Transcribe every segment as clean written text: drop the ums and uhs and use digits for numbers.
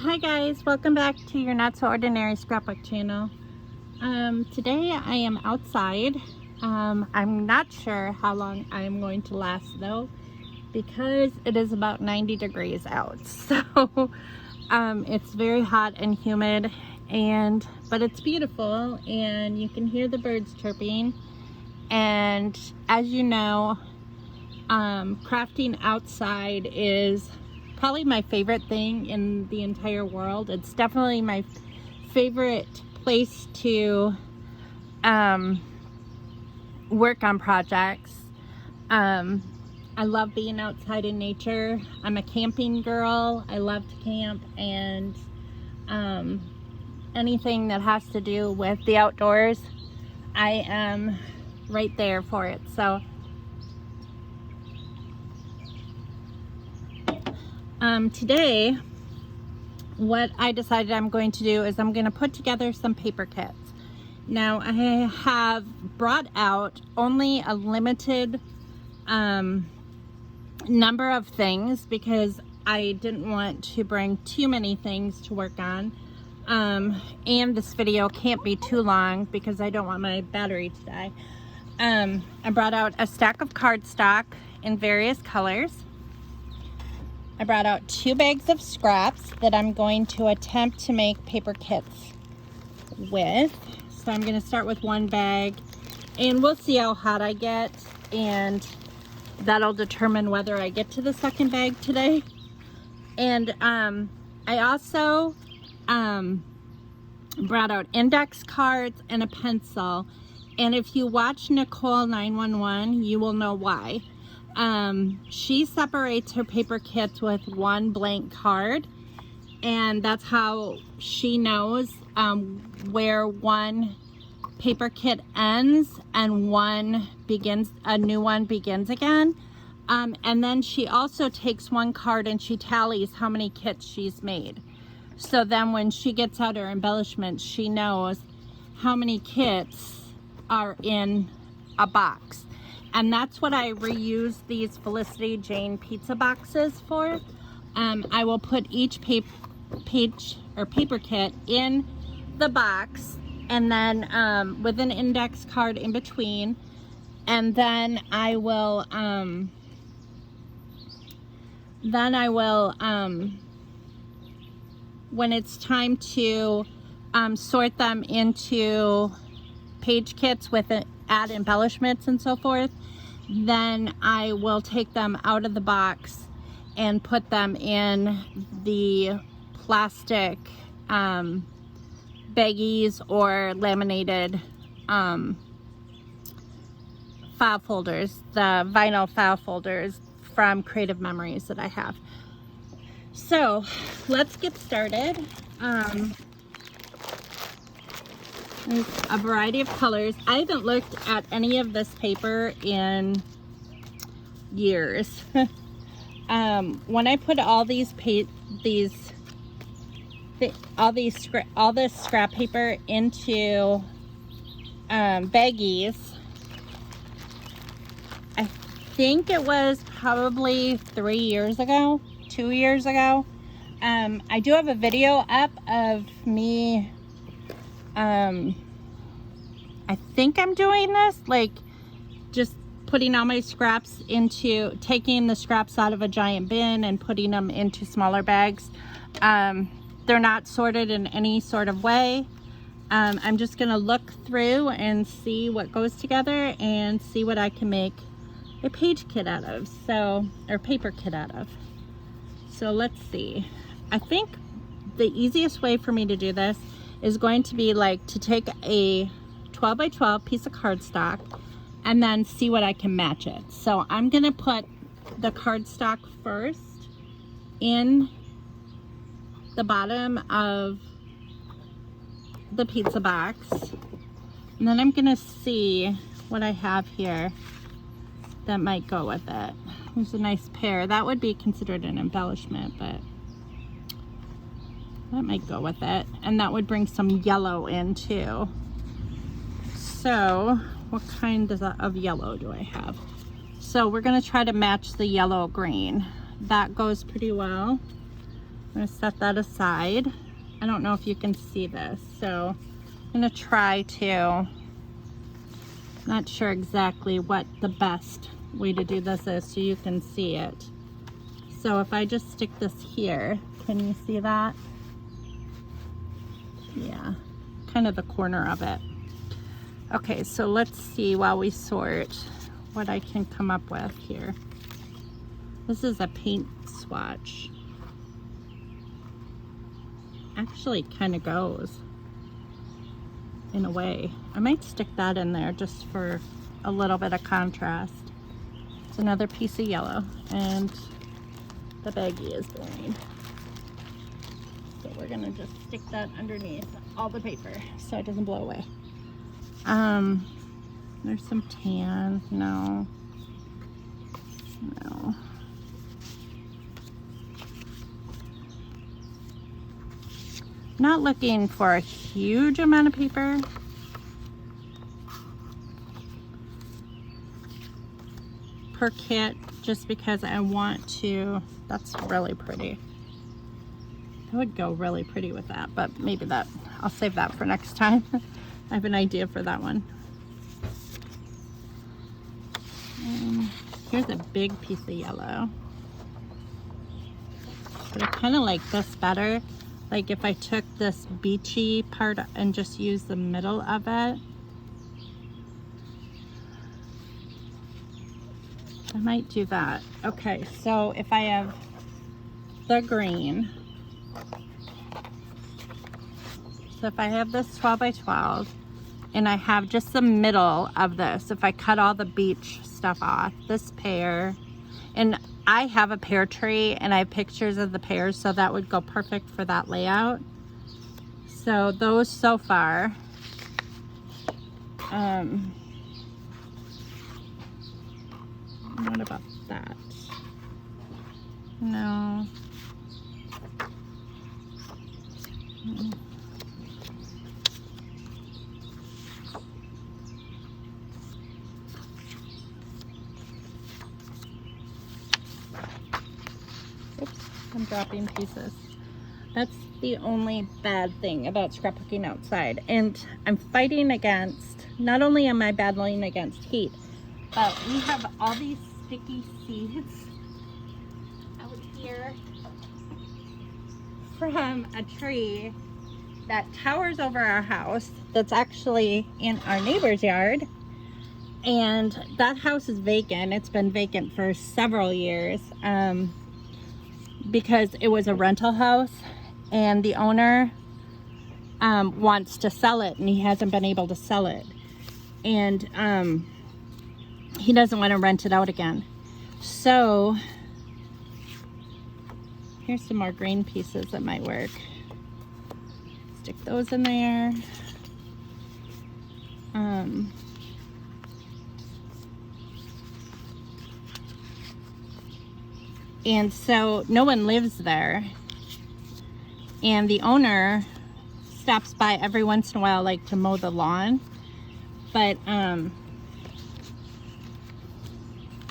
Hi guys, welcome back to your Not So Ordinary Scrapbook channel. Today I am outside. I'm not sure how long I am going to last though, because it is about 90 degrees out. So it's very hot and humid, but it's beautiful and you can hear the birds chirping. And as you know, crafting outside is probably my favorite thing in the entire world. It's definitely my favorite place to work on projects. I love being outside in nature. I'm a camping girl. I love to camp, and anything that has to do with the outdoors, I am right there for it. So today what I decided I'm going to do is I'm going to put together some paper kits. Now I have brought out only a limited number of things because I didn't want to bring too many things to work on, and this video can't be too long because I don't want my battery to die. I brought out a stack of cardstock in various colors. I brought out 2 bags of scraps that I'm going to attempt to make paper kits with. So I'm going to start with 1 bag, and we'll see how hot I get, and that'll determine whether I get to the 2nd bag today. And I also brought out index cards and a pencil, and if you watch Nicole 911, you will know why. She separates her paper kits with 1 blank card, and that's how she knows where 1 paper kit ends and a new one begins again. And then she also takes 1 card and she tallies how many kits she's made. So then when she gets out her embellishments, she knows how many kits are in a box. And that's what I reuse these Felicity Jane pizza boxes for. I will put each paper kit in the box, and then with an index card in between, and then I will when it's time to sort them into page kits with add embellishments and so forth, then I will take them out of the box and put them in the plastic baggies or laminated file folders, the vinyl file folders from Creative Memories that I have. So let's get started. There's a variety of colors. I haven't looked at any of this paper in years. When I put all this scrap paper into baggies, I think it was probably 3 years ago, 2 years ago. I do have a video up of me. I think I'm doing this, like just putting all my scraps taking the scraps out of a giant bin and putting them into smaller bags. They're not sorted in any sort of way. I'm just gonna look through and see what goes together and see what I can make a page kit out of, or paper kit out of. So let's see. I think the easiest way for me to do this is going to be like to take a 12 by 12 piece of cardstock and then see what I can match it. So I'm gonna put the cardstock first in the bottom of the pizza box, and then I'm gonna see what I have here that might go with it. There's a nice pear. That would be considered an embellishment, but that might go with it, and that would bring some yellow in too. So what kind of yellow do I have? So we're going to try to match the yellow green. That goes pretty well. I'm gonna set that aside. I don't know if you can see this, so I'm gonna try to, not sure exactly what the best way to do this is so you can see it. So if I just stick this here, can you see that? Yeah, kind of the corner of it. Okay, so let's see while we sort what I can come up with here. This is a paint swatch. Actually kind of goes in a way. I might stick that in there just for a little bit of contrast. It's another piece of yellow, and the baggie is green. So we're gonna just stick that underneath all the paper so it doesn't blow away. There's some tan. No. Not looking for a huge amount of paper. Per kit, just because I want to. That's really pretty. That would go really pretty with that, but maybe that, I'll save that for next time. I have an idea for that one. Here's a big piece of yellow. But I kind of like this better. Like if I took this beachy part and just used the middle of it. I might do that. Okay, so if I have the green. So if I have this 12 by 12 and I have just the middle of this, if I cut all the beach stuff off, this pear, and I have a pear tree and I have pictures of the pears, so that would go perfect for that layout. So those so far, what about that? No. Oops, I'm dropping pieces. That's the only bad thing about scrapbooking outside. And I'm fighting against, not only am I battling against heat, but we have all these sticky seeds out here from a tree that towers over our house that's actually in our neighbor's yard. And that house is vacant. It's been vacant for several years because it was a rental house, and the owner wants to sell it, and he hasn't been able to sell it. And he doesn't want to rent it out again. So here's some more green pieces that might work. Stick those in there. And so no one lives there. And the owner stops by every once in a while, like to mow the lawn. But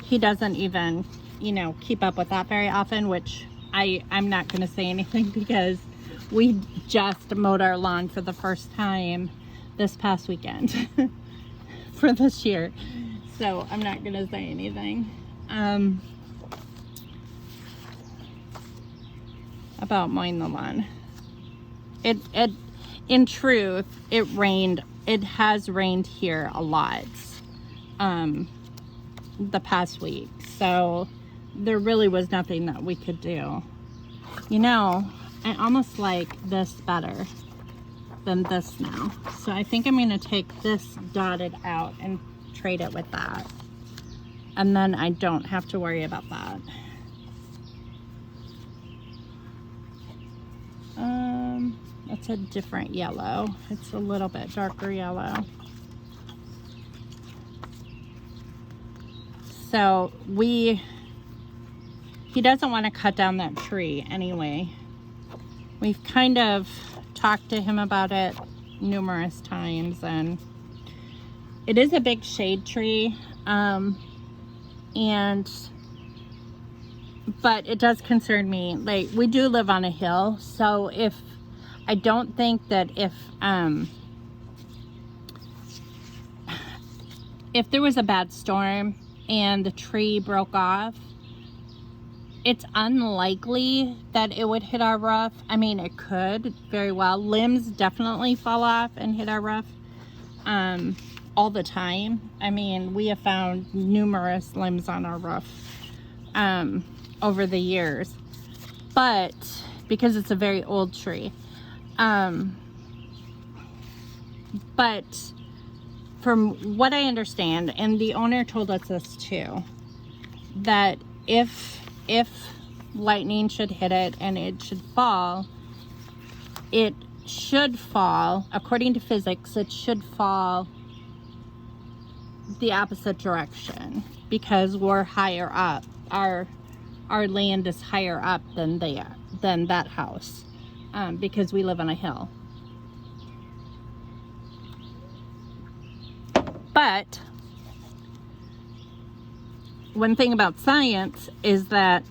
he doesn't even, you know, keep up with that very often, which I'm not going to say anything because we just mowed our lawn for the first time this past weekend for this year. So I'm not going to say anything about mowing the lawn. It in truth, it rained. It has rained here a lot the past week. So there really was nothing that we could do. You know, I almost like this better than this now. So I think I'm going to take this dotted out and trade it with that. And then I don't have to worry about that. It's a different yellow. It's a little bit darker yellow. So he doesn't want to cut down that tree anyway. We've kind of talked to him about it numerous times, and it is a big shade tree. And but it does concern me. Like, we do live on a hill, so I don't think that if there was a bad storm and the tree broke off, it's unlikely that it would hit our roof. I mean, it could very well. Limbs definitely fall off and hit our roof all the time. I mean, we have found numerous limbs on our roof over the years, but because it's a very old tree. But from what I understand, and the owner told us this too, that if lightning should hit it and it should fall, according to physics, it should fall the opposite direction, because we're higher up. Our land is higher up than that house, because we live on a hill. But one thing about science is that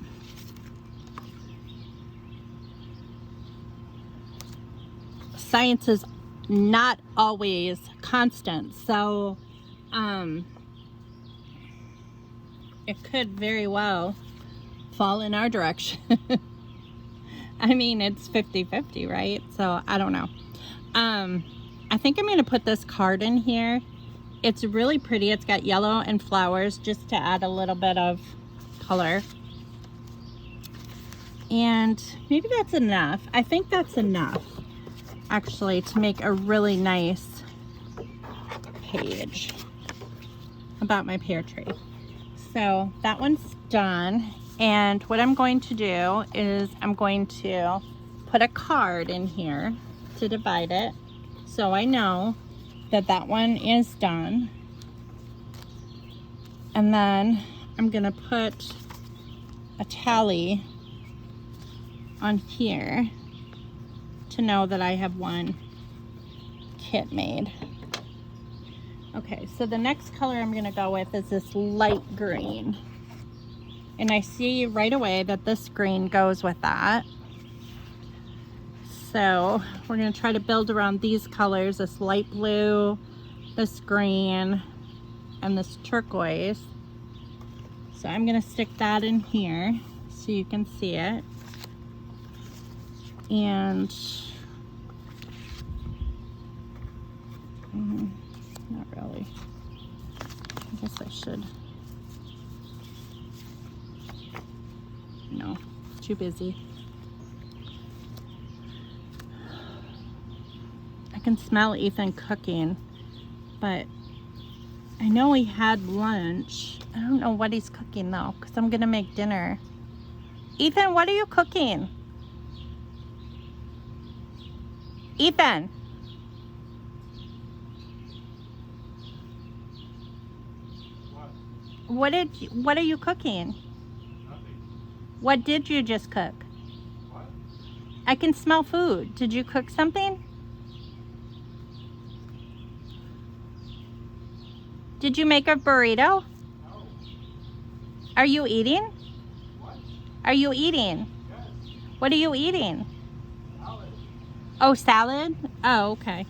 science is not always constant. So it could very well fall in our direction. I mean, it's 50-50, right? So I don't know. I think I'm going to put this card in here. It's really pretty. It's got yellow and flowers just to add a little bit of color. And maybe that's enough. I think that's enough, actually, to make a really nice page about my pear tree. So that one's done. And what I'm going to do is I'm going to put a card in here to divide it, so I know that one is done. And then I'm gonna put a tally on here to know that I have one kit made. Okay, so the next color I'm gonna go with is this light green. And I see right away that this green goes with that. So we're gonna try to build around these colors, this light blue, this green, and this turquoise. So I'm gonna stick that in here so you can see it. And not really. I guess I should. No, too busy. I can smell Ethan cooking, but I know he had lunch. I don't know what he's cooking though, because I'm gonna make dinner. Ethan, what are you cooking? Ethan. What are you cooking? Nothing. What did you just cook? What? I can smell food. Did you cook something? Did you make a burrito? No. Are you eating? What? Are you eating? Yes. What are you eating? Salad. Oh, salad? Oh, okay.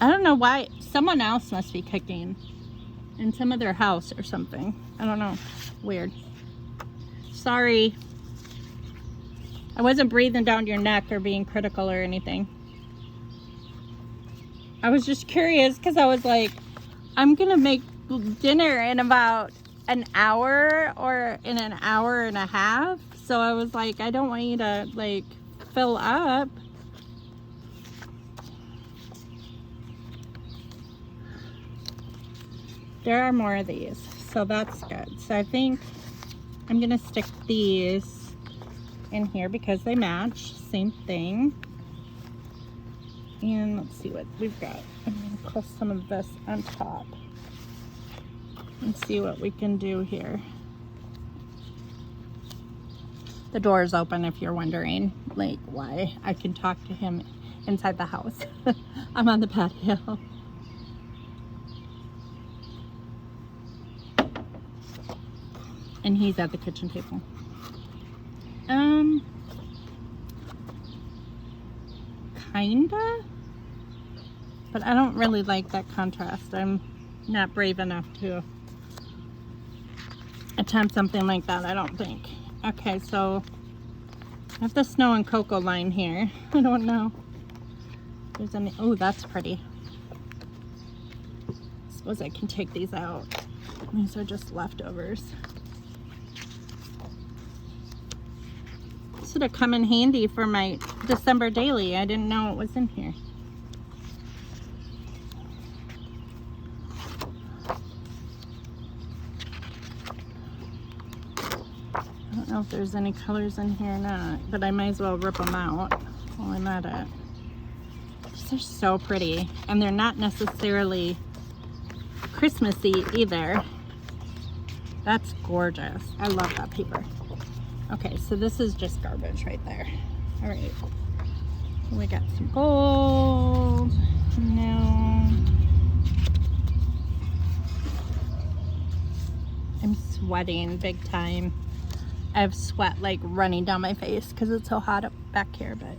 I don't know why. Someone else must be cooking in some other house or something. I don't know. Weird. Sorry. I wasn't breathing down your neck or being critical or anything. I was just curious because I was like, I'm gonna make dinner in about an hour or in an hour and a half. So I was like, I don't want you to like fill up. There are more of these, so that's good. So I think I'm gonna stick these in here because they match, same thing. And let's see what we've got. I'm gonna pull some of this on top and see what we can do here. The door is open if you're wondering like why I can talk to him inside the house. I'm on the patio. And he's at the kitchen table. Kinda. But I don't really like that contrast. I'm not brave enough to attempt something like that, I don't think. Okay, so I have the snow and cocoa line here. I don't know if there's any. Oh, that's pretty. Suppose I can take these out. These are just leftovers. This would have come in handy for my December daily. I didn't know it was in here. I don't know if there's any colors in here or not, but I might as well rip them out while I'm at it. These are so pretty, and they're not necessarily Christmassy either. That's gorgeous. I love that paper. Okay, so this is just garbage right there. All right, we got some gold. No, I'm sweating big time. I have sweat like running down my face because it's so hot up back here, but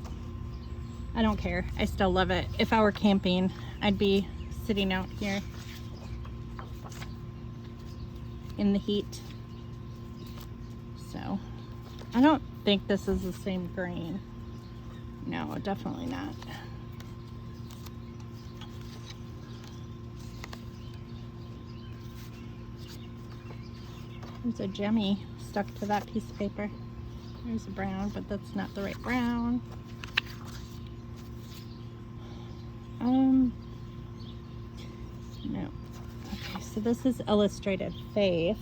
I don't care. I still love it. If I were camping, I'd be sitting out here in the heat. So I don't think this is the same grain. No, definitely not. There's a Jemmy stuck to that piece of paper. There's a brown, but that's not the right brown. No. Okay, so this is Illustrated Faith.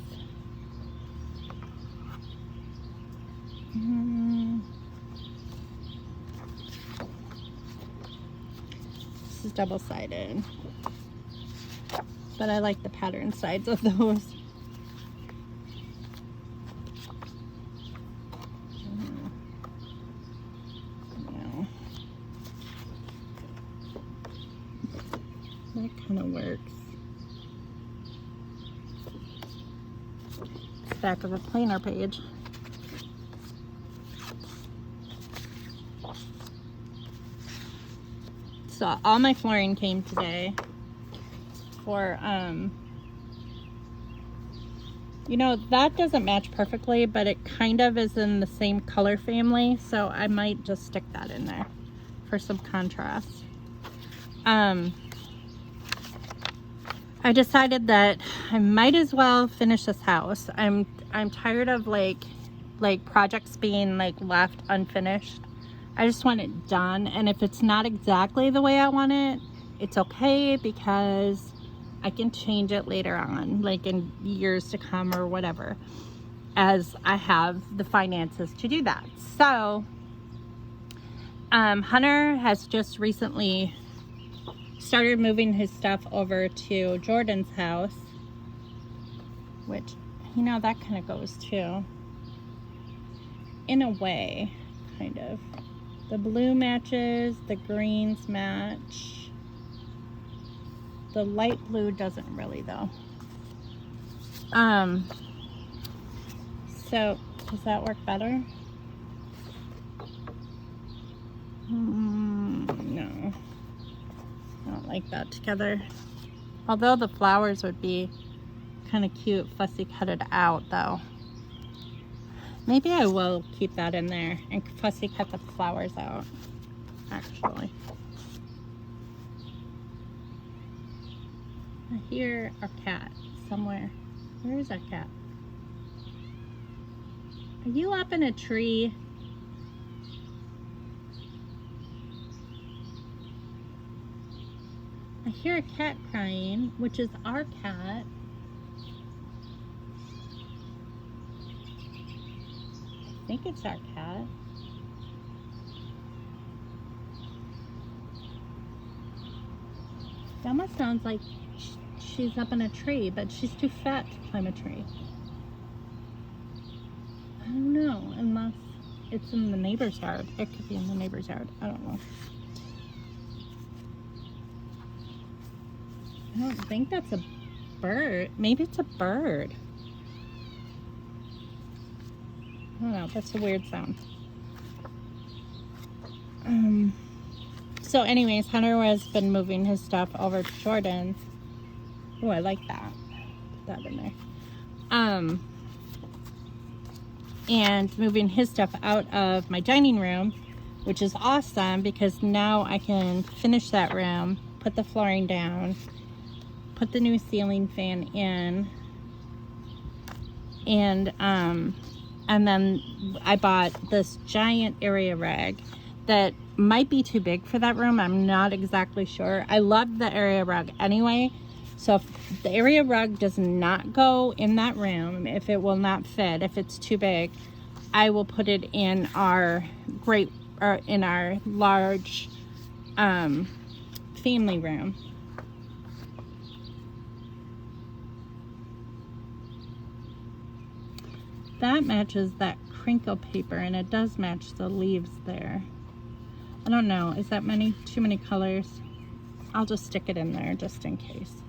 This is double-sided, but I like the pattern sides of those. No. That kind of works. It's back of a planner page. So all my flooring came today for, you know, that doesn't match perfectly, but it kind of is in the same color family. So I might just stick that in there for some contrast. I decided that I might as well finish this house. I'm tired of like projects being like left unfinished. I just want it done, and if it's not exactly the way I want it, it's okay, because I can change it later on, like in years to come or whatever, as I have the finances to do that. So Hunter has just recently started moving his stuff over to Jordan's house, which, you know, that kind of goes too, in a way, kind of. The blue matches, the greens match. The light blue doesn't really though. So does that work better? No, I don't like that together. Although the flowers would be kind of cute, fussy cut it out though. Maybe I will keep that in there and fussy cut the flowers out, actually. I hear our cat somewhere. Where is our cat? Are you up in a tree? I hear a cat crying, which is our cat. I think it's our cat. It almost sounds like she's up in a tree, but she's too fat to climb a tree. I don't know, unless it's in the neighbor's yard. It could be in the neighbor's yard. I don't know. I don't think that's a bird. Maybe it's a bird. I don't know, that's a weird sound. So anyways, Hunter has been moving his stuff over to Jordan. Oh, I like that. Put that in there. And moving his stuff out of my dining room, which is awesome because now I can finish that room, put the flooring down, put the new ceiling fan in, and then I bought this giant area rug that might be too big for that room. I'm not exactly sure. I love the area rug anyway. So if the area rug does not go in that room, if it will not fit, if it's too big, I will put it in our large family room. That matches that crinkle paper, and it does match the leaves there. I don't know, is that too many colors? I'll just stick it in there just in case.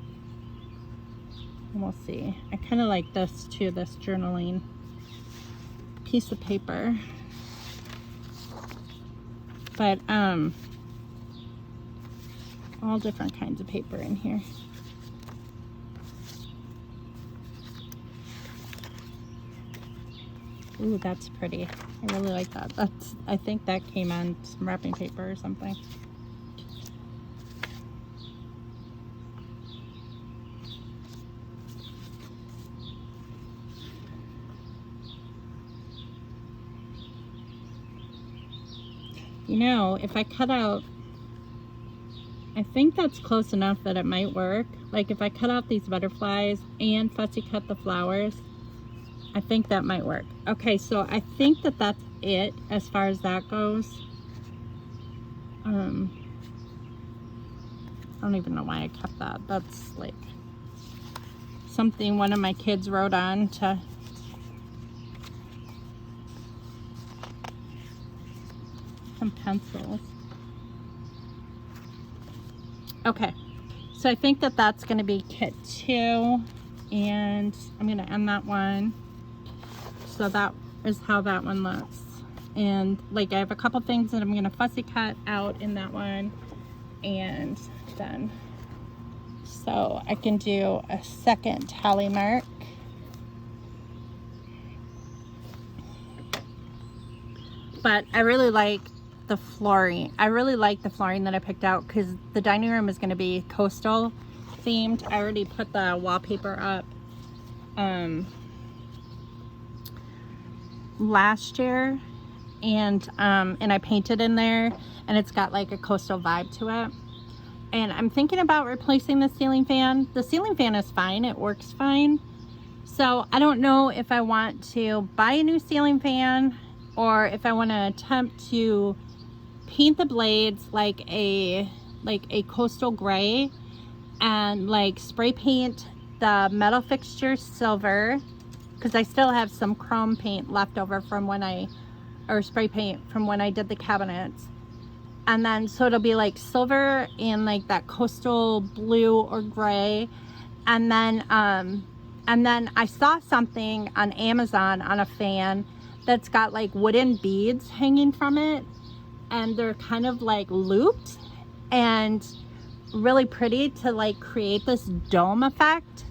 And we'll see. I kind of like this too, this journaling piece of paper. But all different kinds of paper in here. Ooh, that's pretty. I really like that. I think that came on some wrapping paper or something. You know, if I cut out, I think that's close enough that it might work. Like if I cut out these butterflies and fussy cut the flowers, I think that might work. Okay, so I think that that's it as far as that goes. I don't even know why I kept that. That's like something one of my kids wrote on to some pencils. Okay, so I think that that's going to be kit 2, and I'm going to end that one. So that is how that one looks. And like I have a couple things that I'm going to fussy cut out in that one, and then so I can do a second tally mark. But I really like the flooring. I really like the flooring that I picked out because the dining room is going to be coastal themed. I already put the wallpaper up last year, and I painted in there, and it's got like a coastal vibe to it. And I'm thinking about replacing the ceiling fan. The ceiling fan is fine, it works fine. So I don't know if I want to buy a new ceiling fan or if I want to attempt to paint the blades like a coastal gray and like spray paint the metal fixtures silver, because I still have some chrome paint left over from or spray paint from when I did the cabinets. And then so it'll be like silver and like that coastal blue or gray. And then I saw something on Amazon on a fan that's got like wooden beads hanging from it, and they're kind of like looped and really pretty to like create this dome effect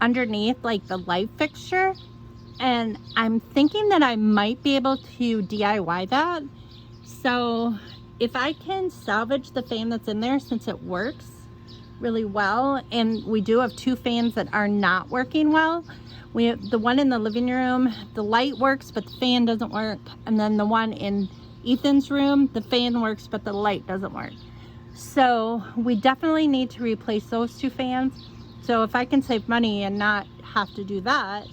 underneath like the light fixture. And I'm thinking that I might be able to DIY that. So if I can salvage the fan that's in there, since it works really well, and we do have 2 fans that are not working well. We have the one in the living room, the light works but the fan doesn't work, and then the one in Ethan's room, the fan works but the light doesn't work. So we definitely need to replace those 2 fans. So if I can save money and not have to do that,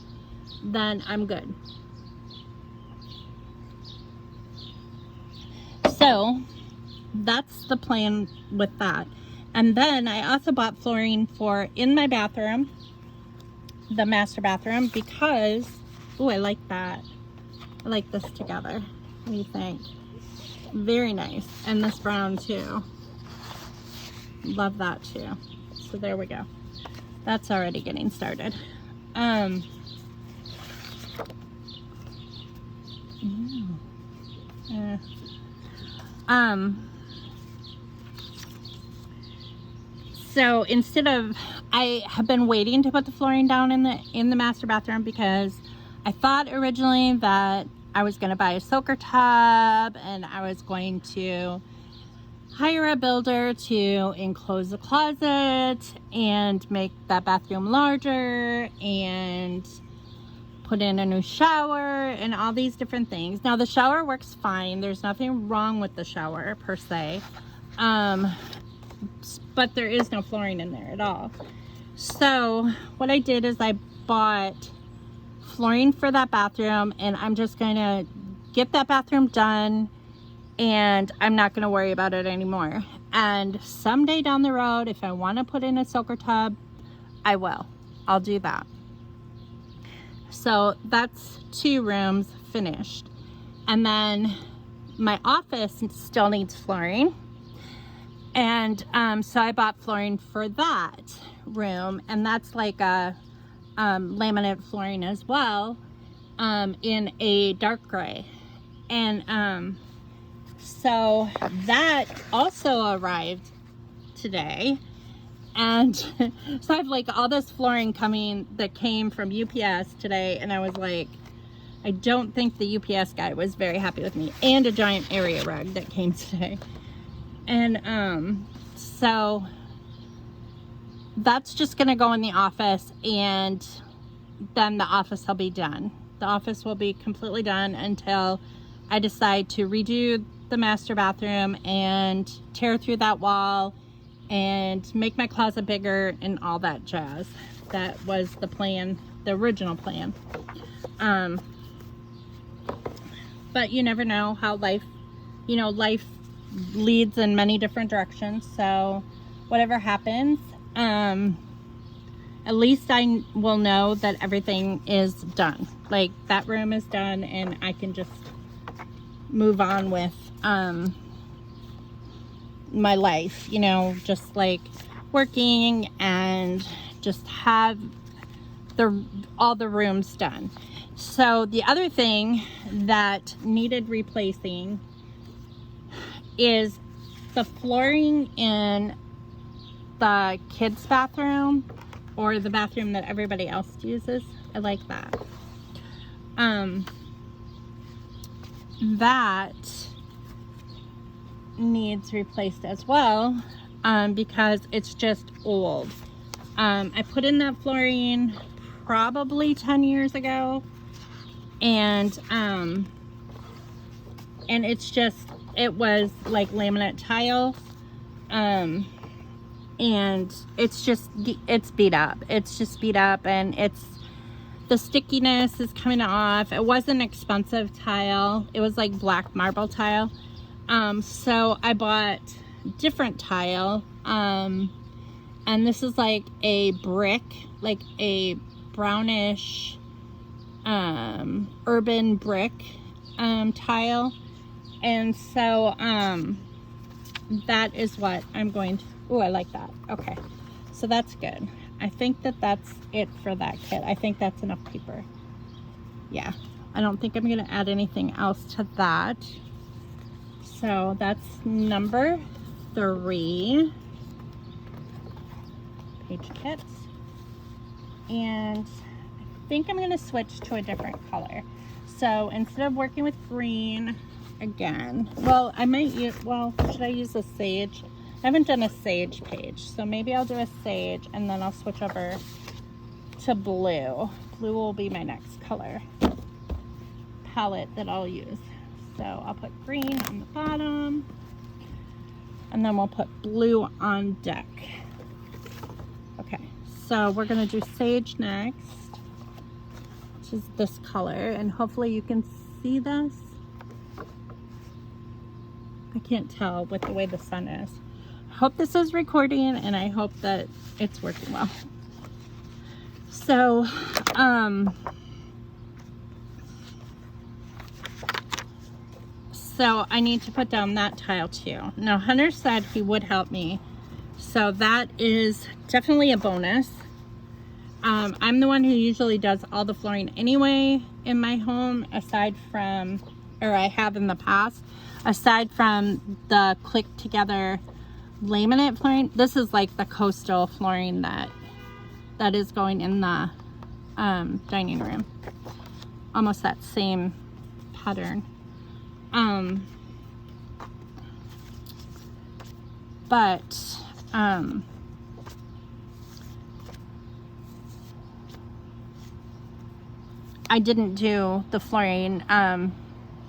then I'm good. So that's the plan with that. And then I also bought flooring for in my bathroom, the master bathroom, because, oh, I like that. I like this together. What do you think? Very nice. And this brown too. Love that too. So there we go. That's already getting started. So instead of, I have been waiting to put the flooring down in the master bathroom because I thought originally that I was going to buy a soaker tub and I was going to hire a builder to enclose the closet and make that bathroom larger and put in a new shower and all these different things. Now the shower works fine. There's nothing wrong with the shower per se. But there is no flooring in there at all. So what I did is I bought flooring for that bathroom, and I'm just gonna get that bathroom done, and I'm not gonna worry about it anymore. And someday down the road, if I want to put in a soaker tub, I will. I'll do that. So that's 2 rooms finished. And then my office still needs flooring. And so I bought flooring for that room, and that's like a laminate flooring as well, in a dark gray. And so that also arrived today. And so I have like all this flooring that came from UPS today, and I was like, I don't think the UPS guy was very happy with me. And a giant area rug that came today. And so that's just gonna go in the office, and then the office will be done. The office will be completely done until I decide to redo the master bathroom and tear through that wall and make my closet bigger and all that jazz. That was the plan, the original plan. But you never know how life leads in many different directions. So whatever happens, at least I will know that everything is done. Like that room is done, and I can just move on with my life, just like working and just have all the rooms done. So the other thing that needed replacing is the flooring in the kids' bathroom, or the bathroom that everybody else uses. I like that. That needs replaced as well, because it's just old. I put in that flooring probably 10 years ago, and it was like laminate tile, and it's beat up. It's just beat up, and the stickiness is coming off. It wasn't expensive tile. It was like black marble tile. So I bought different tile, and this is like a brick, like a brownish urban brick tile. And so that is what I'm going to, oh, I like that. Okay, so that's good. I think that's it for that kit. I think that's enough paper. Yeah, I don't think I'm gonna add anything else to that. So that's number 3 page kits. And I think I'm gonna switch to a different color. So instead of working with green again, well, I might use, should I use a sage? I haven't done a sage page, so maybe I'll do a sage, and then I'll switch over to blue. Blue will be my next color palette that I'll use. So I'll put green on the bottom, and then we'll put blue on deck. Okay, so we're gonna do sage next, which is this color, and hopefully you can see this. I can't tell with the way the sun is. I hope this is recording, and I hope that it's working well. So, so I need to put down that tile too. Now, Hunter said he would help me, so that is definitely a bonus. I'm the one who usually does all the flooring anyway in my home, aside from or I have in the past, aside from the click together laminate flooring. This is like the coastal flooring that is going in the dining room. Almost that same pattern. But I didn't do the flooring.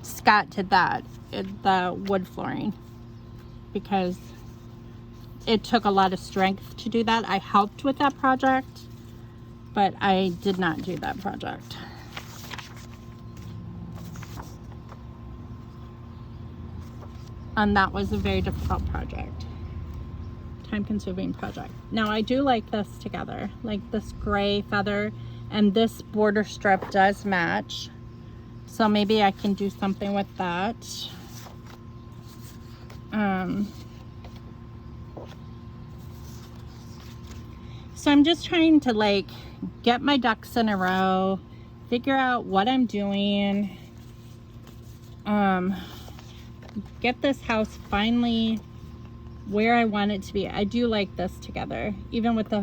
Scott did that, the wood flooring, because it took a lot of strength to do that. I helped with that project, but I did not do that project. And that was a very difficult project. Time-consuming project. Now I do like this together, like this gray feather, and this border strip does match, so maybe I can do something with that. So I'm just trying to like get my ducks in a row, figure out what I'm doing, get this house finally where I want it to be. I do like this together, even with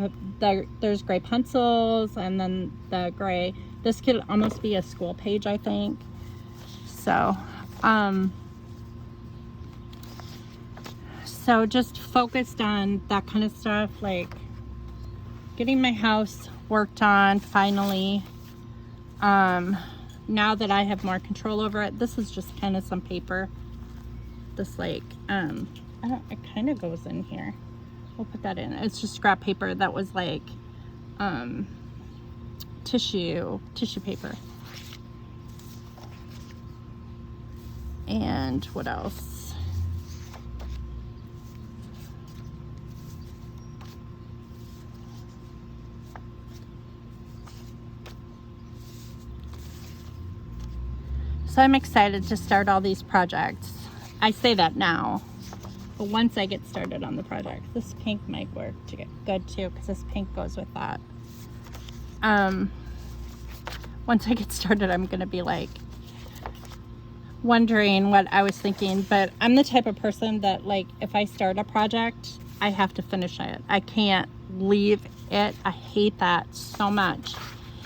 there's gray pencils and then the gray. This could almost be a school page, I think. So so just focused on that kind of stuff, like getting my house worked on finally. Now that I have more control over it. This is just kind of some paper, this like it kind of goes in here. We'll put that in. It's just scrap paper that was like tissue paper. And what else? So I'm excited to start all these projects. I say that now, but once I get started on the project, this pink might work to get good too, because this pink goes with that. Once I get started, I'm gonna be like wondering what I was thinking, but I'm the type of person that, like, if I start a project, I have to finish it. I can't leave it. I hate that so much.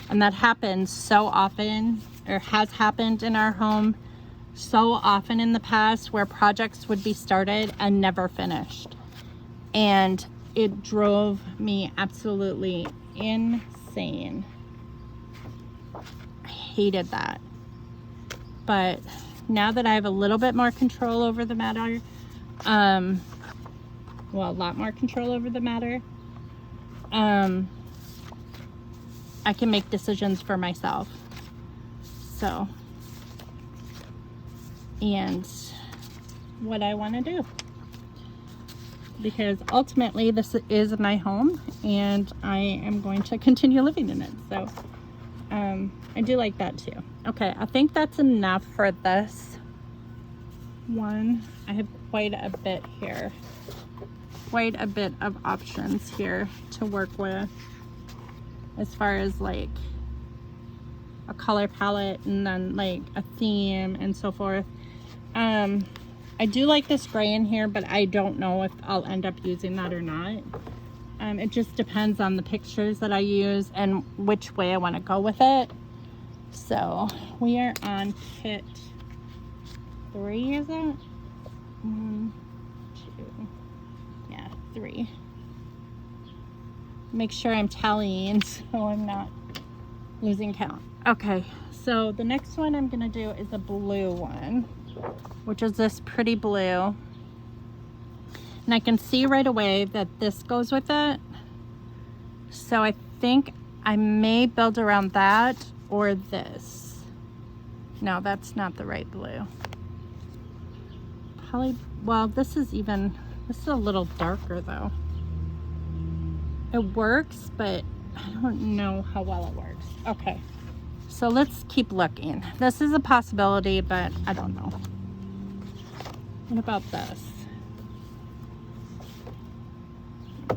And that happens so often, or has happened in our home so often in the past, where projects would be started and never finished. And it drove me absolutely insane. I hated that. But now that I have a little bit more control over the matter, well, a lot more control over the matter, I can make decisions for myself. So, and what I want to do, because ultimately this is my home and I am going to continue living in it. So I do like that too. Okay, I think that's enough for this one. I have quite a bit here, quite a bit of options here to work with, as far as like a color palette and then like a theme and so forth. I do like this gray in here, but I don't know if I'll end up using that or not. It just depends on the pictures that I use and which way I want to go with it. So we are on kit 3, is it? 1, 2, yeah, 3. Make sure I'm tallying so I'm not losing count. Okay, so the next one I'm gonna do is a blue one, which is this pretty blue. And I can see right away that this goes with it. So I think I may build around that or this. No, that's not the right blue. Probably, well, this is a little darker though. It works, but I don't know how well it works. Okay, so let's keep looking. This is a possibility, but I don't know. What about this?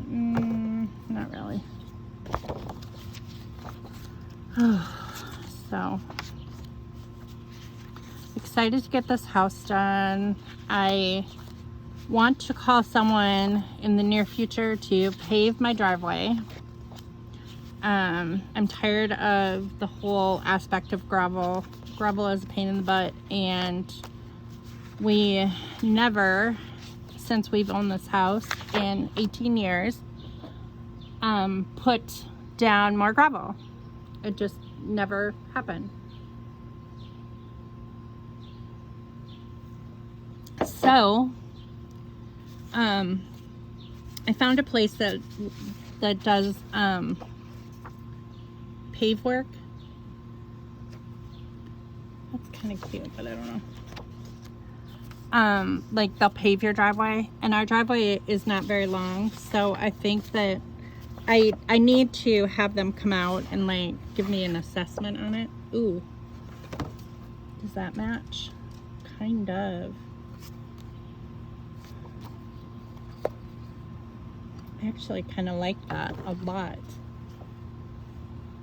Not really. So excited to get this house done. I want to call someone in the near future to pave my driveway. I'm tired of the whole aspect of gravel. Gravel is a pain in the butt, and we never, since we've owned this house in 18 years, put down more gravel. It just never happened. So, I found a place that does pave work. That's kind of cute, but I don't know. Like they'll pave your driveway, and our driveway is not very long, so I think that I need to have them come out and like give me an assessment on it. Ooh, does that match? Kind of. I actually kind of like that a lot.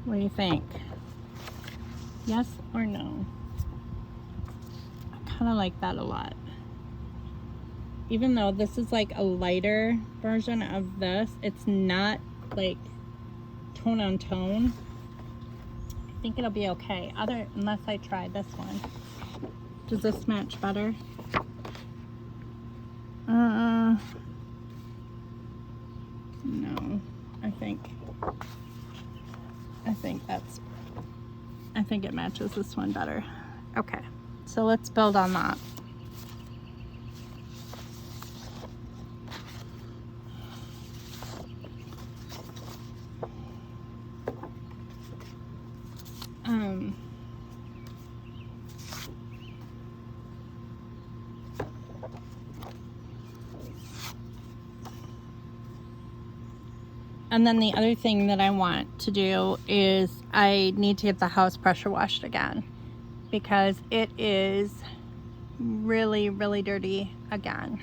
What do you think? Yes or no? I kind of like that a lot. Even though this is like a lighter version of this, it's not like tone on tone. I think it'll be okay, unless I try this one. Does this match better? No, I think it matches this one better. Okay, so let's build on that. And then the other thing that I want to do is I need to get the house pressure washed again, because it is really, really dirty again.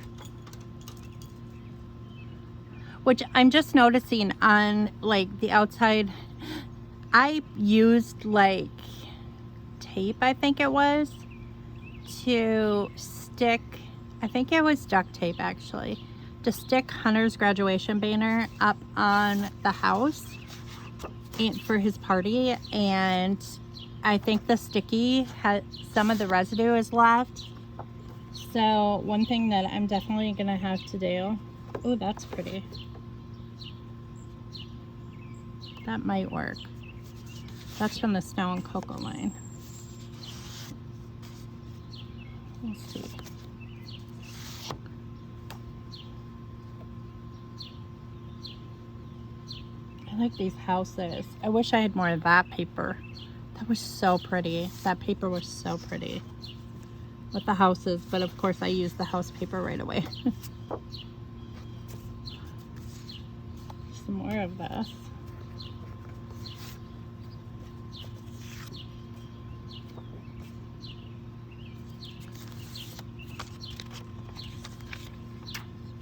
Which I'm just noticing on like the outside. I used like tape, I think it was, to stick, I think it was duct tape actually, to stick Hunter's graduation banner up on the house for his party, and I think the sticky had some of the residue is left. So one thing that I'm definitely gonna have to do, oh, that's pretty, that might work. That's from the Snow and Cocoa line. Let's see. I like these houses. I wish I had more of that paper. That was so pretty. That paper was so pretty with the houses, but of course I used the house paper right away. Some more of this.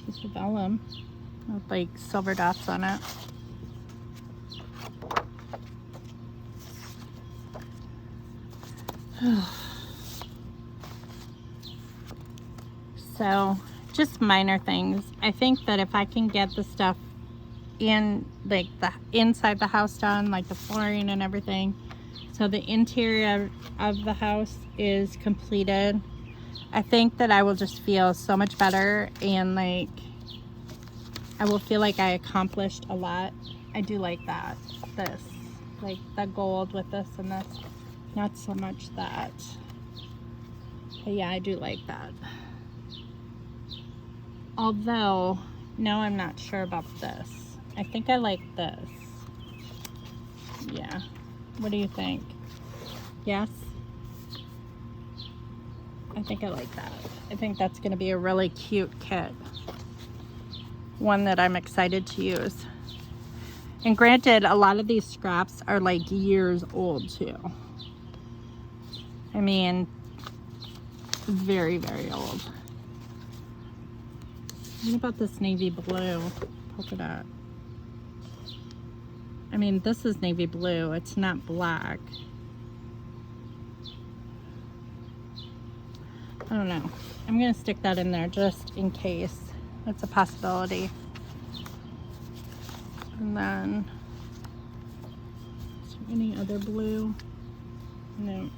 Piece of vellum with like silver dots on it. So just minor things. I think that if I can get the stuff in like the inside the house done, like the flooring and everything, so the interior of the house is completed, I think that I will just feel so much better, and like I will feel like I accomplished a lot. I do like that, this, like the gold with this and this, not so much that, but yeah, I do like that. Although now I'm not sure about this. I think I like this. Yeah, what do you think? Yes, I think I like that. I think that's going to be a really cute kit, one that I'm excited to use. And granted, a lot of these scraps are like years old too. I mean, very, very old. What about this navy blue polka dot? I mean, this is navy blue, it's not black. I don't know. I'm gonna stick that in there just in case. That's a possibility. And then, is there any other blue? No.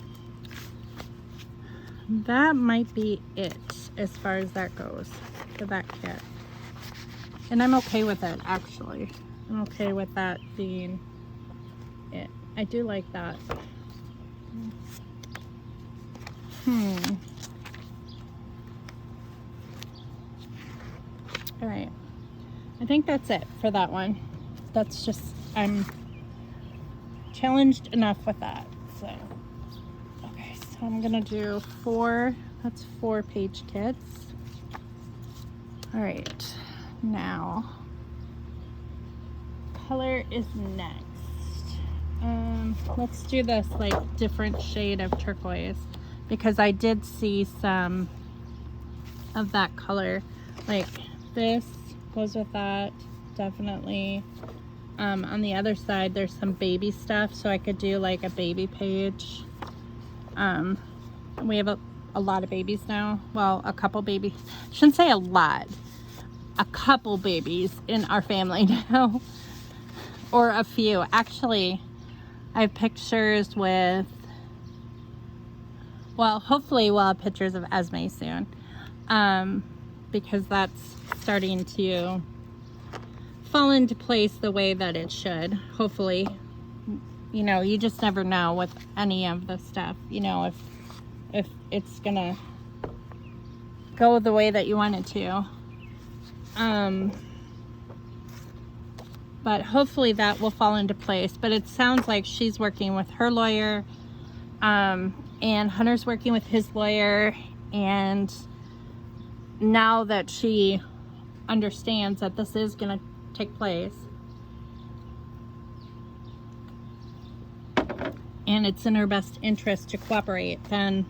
That might be it as far as that goes for that kit. And I'm okay with it, actually. I'm okay with that being it. I do like that. All right. I think that's it for that one. That's just, I'm challenged enough with that. So, okay, so I'm gonna do that's 4 page kits. All right, now, color is next. Let's do this like different shade of turquoise because I did see some of that color. Like this goes with that, definitely. On the other side, there's some baby stuff, so I could do like a baby page. We have a lot of babies now. Well, a couple babies. I shouldn't say a lot. A couple babies in our family now. Or a few. Actually, I have pictures with, well, hopefully we'll have pictures of Esme soon. Because that's starting to fall into place the way that it should, hopefully. You know, you just never know with any of the stuff, you know, if it's gonna go the way that you want it to. But hopefully that will fall into place. But it sounds like she's working with her lawyer, and Hunter's working with his lawyer, and now that she understands that this is gonna take place and it's in her best interest to cooperate, then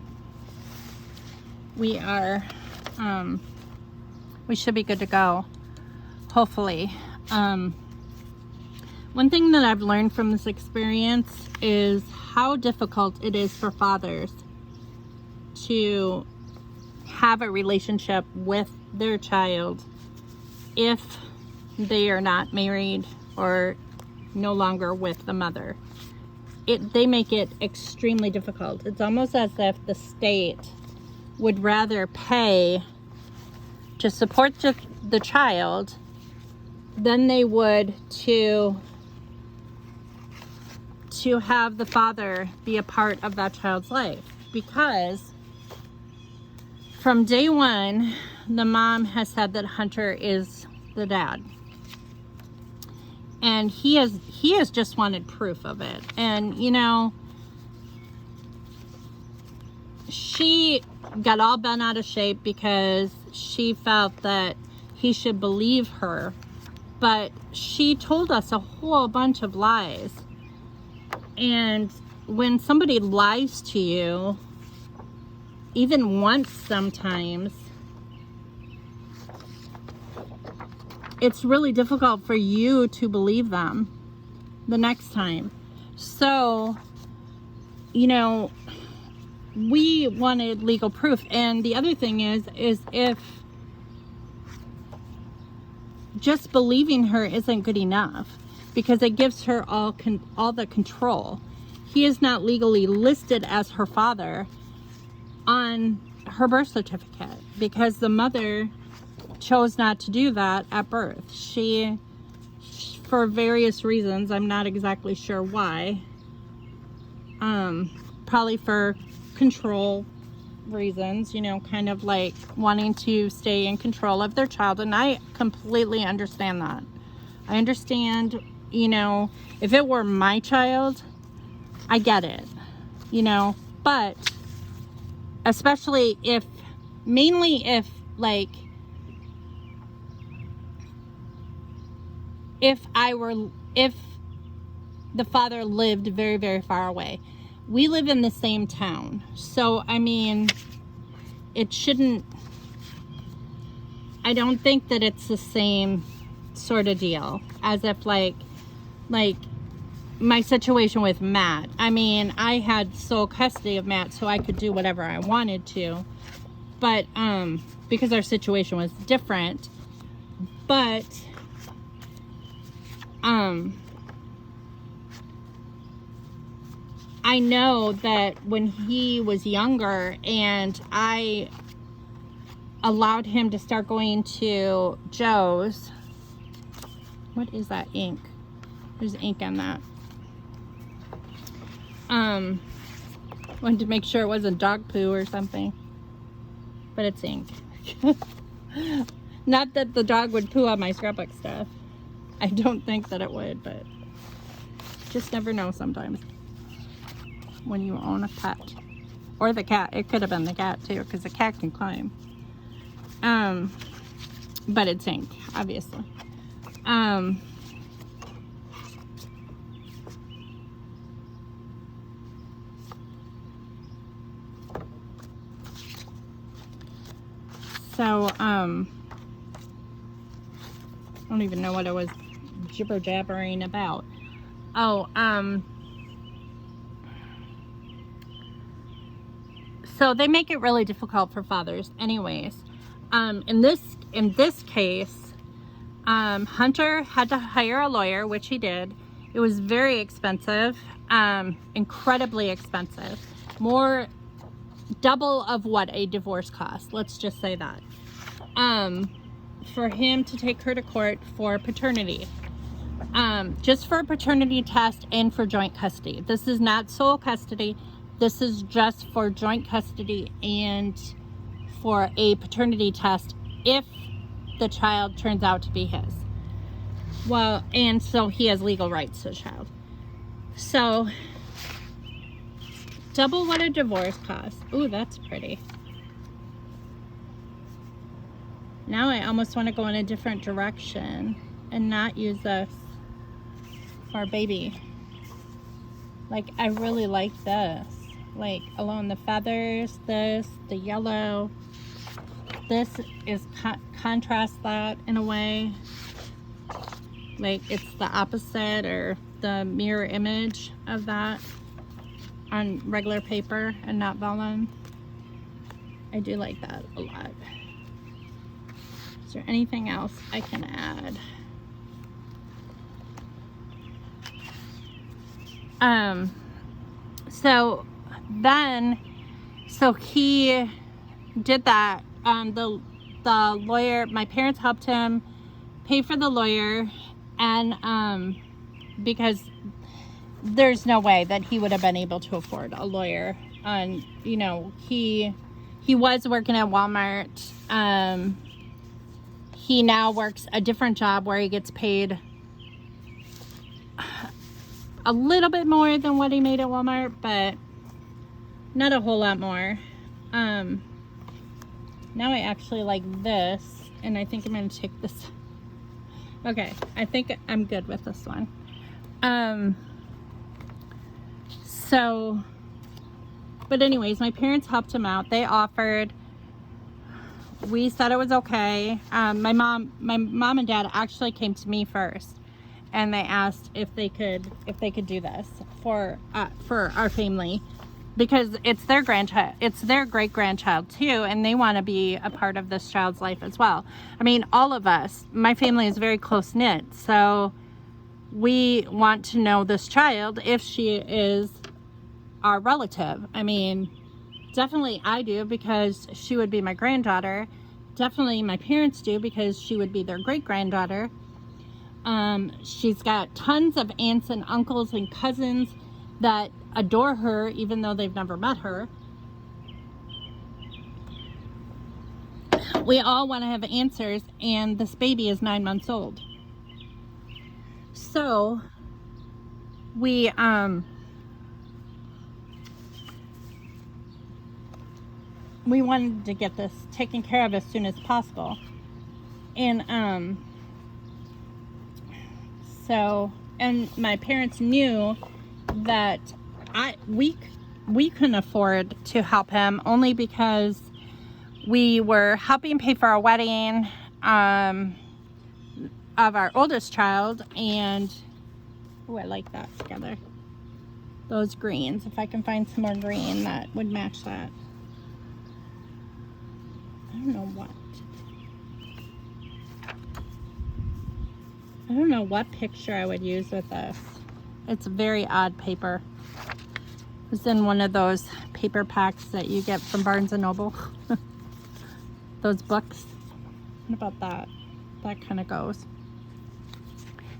we should be good to go, hopefully. One thing that I've learned from this experience is how difficult it is for fathers to have a relationship with their child if they are not married or no longer with the mother. They make it extremely difficult. It's almost as if the state would rather pay to support the child than they would to have the father be a part of that child's life. Because from day one, the mom has said that Hunter is the dad. And he has just wanted proof of it. And, you know, she got all bent out of shape because she felt that he should believe her. But she told us a whole bunch of lies. And when somebody lies to you, even once sometimes, it's really difficult for you to believe them the next time. So, you know, we wanted legal proof. And the other thing is if just believing her isn't good enough, because it gives her all the control. He is not legally listed as her father on her birth certificate because the mother chose not to do that at birth. She, for various reasons, I'm not exactly sure why, probably for control reasons, you know, kind of like wanting to stay in control of their child. And I completely understand that. I understand, you know, if it were my child, I get it, you know, but especially mainly if the father lived very, very far away. We live in the same town. So, I mean, I don't think that it's the same sort of deal as if like my situation with Matt. I mean, I had sole custody of Matt, so I could do whatever I wanted to. but because our situation was different. But I know that when he was younger and I allowed him to start going to Joe's. What is that ink? There's ink on that. Wanted to make sure it wasn't dog poo or something, but it's ink. Not that the dog would poo on my scrapbook stuff. I don't think that it would, but just never know sometimes when you own a pet. Or the cat. It could have been the cat too, because the cat can climb. But it's ink, obviously. So, I don't even know what I was jibber-jabbering about. Oh, so they make it really difficult for fathers anyways. In this case, Hunter had to hire a lawyer, which he did. It was very expensive, incredibly expensive. Double of what a divorce costs, let's just say that. For him to take her to court for paternity. Just for a paternity test and for joint custody. This is not sole custody. This is just for joint custody and for a paternity test if the child turns out to be his. Well, and so he has legal rights to the child. So, double what a divorce costs. Ooh, that's pretty. Now I almost want to go in a different direction and not use this for our baby. Like, I really like this. Like, along the feathers, the yellow. This is contrast that in a way. Like, it's the opposite or the mirror image of that on regular paper and not vellum. I do like that a lot. Is there anything else I can add? So he did that. The lawyer, my parents helped him pay for the lawyer, and because there's no way that he would have been able to afford a lawyer. You know, he was working at Walmart. He now works a different job where he gets paid a little bit more than what he made at Walmart, but not a whole lot more. Now I actually like this, and I think I'm going to take this. Okay, I think I'm good with this one. But anyways, my parents helped him out. They offered. We said it was okay. My mom and dad actually came to me first, and they asked if they could do this for our family, because it's their grandchild, it's their great grandchild too, and they want to be a part of this child's life as well. I mean, all of us, my family is very close knit, so we want to know this child if she is our relative. I mean, definitely I do, because she would be my granddaughter. Definitely my parents do, because she would be their great granddaughter. She's got tons of aunts and uncles and cousins that adore her, even though they've never met her. We all want to have answers, and this baby is 9 months old. So we wanted to get this taken care of as soon as possible. And and my parents knew that we couldn't afford to help him, only because we were helping pay for our wedding of our oldest child. And oh, I like that together, those greens. If I can find some more green that would match that. I don't know what picture I would use with this. It's very odd paper. It's in one of those paper packs that you get from Barnes & Noble. Those books. What about that? That kind of goes.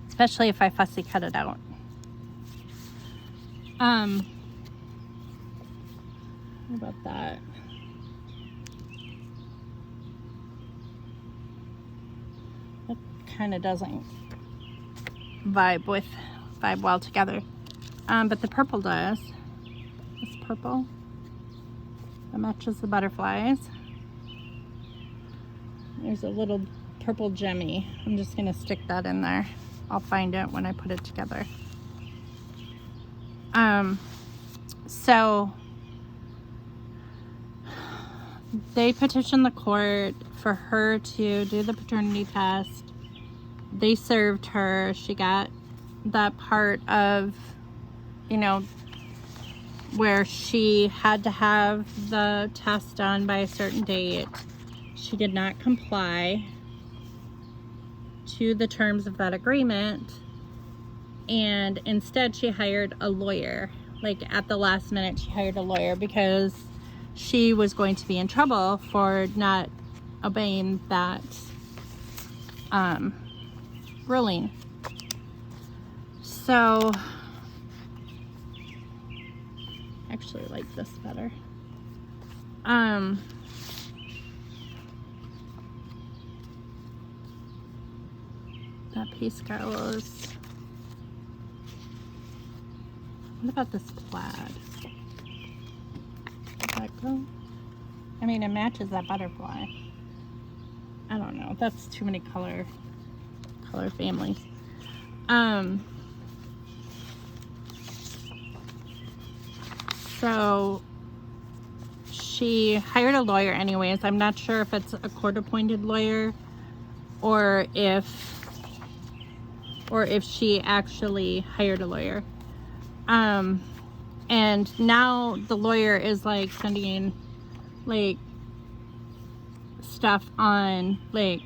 Especially if I fussy cut it out. What about that? That kind of doesn't vibe well together. But the purple does. This purple. That matches the butterflies. There's a little purple gemmy. I'm just gonna stick that in there. I'll find it when I put it together. So they petitioned the court for her to do the paternity test. They served her. She got that part of, you know, where she had to have the test done by a certain date. She did not comply to the terms of that agreement, and instead she hired a lawyer. Like at the last minute, she hired a lawyer because she was going to be in trouble for not obeying that ruling. So actually I like this better. That piece goes. What about this plaid? Does that go? I mean, it matches that butterfly. I don't know. That's too many color families. So she hired a lawyer anyways. I'm not sure if it's a court-appointed lawyer or if she actually hired a lawyer. And now the lawyer is like sending like stuff on like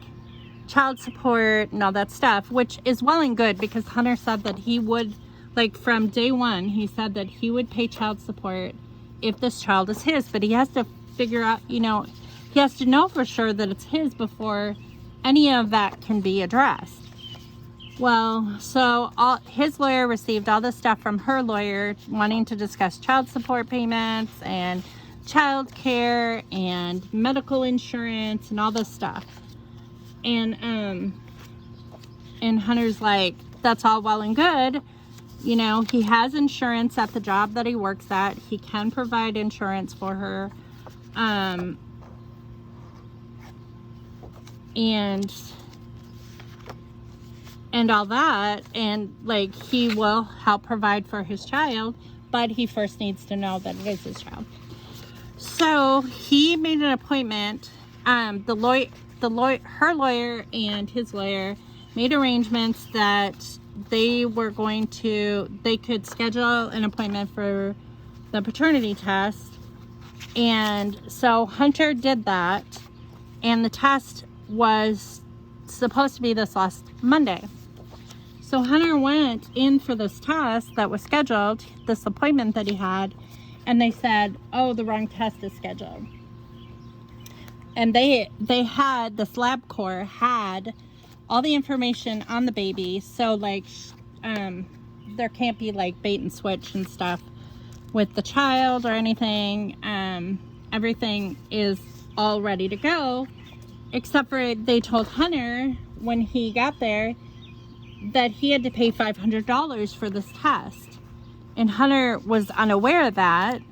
child support and all that stuff, which is well and good because Hunter said that he would, like from day one, he said that he would pay child support if this child is his, but he has to figure out, you know, he has to know for sure that it's his before any of that can be addressed. Well, so his lawyer received all this stuff from her lawyer wanting to discuss child support payments and child care and medical insurance and all this stuff. And Hunter's like, that's all well and good. You know, he has insurance at the job that he works at. He can provide insurance for her. And all that, and like he will help provide for his child, but he first needs to know that it is his child. So he made an appointment. Her lawyer and his lawyer made arrangements that they could schedule an appointment for the paternity test. And so Hunter did that, and the test was supposed to be this last Monday. So Hunter went in for this test that was scheduled, this appointment that he had, and they said, oh, the wrong test is scheduled. And they had, this LabCorp had all the information on the baby, so like there can't be like bait and switch and stuff with the child or anything. Everything is all ready to go, except for they told Hunter when he got there that he had to pay $500 for this test, and Hunter was unaware of that,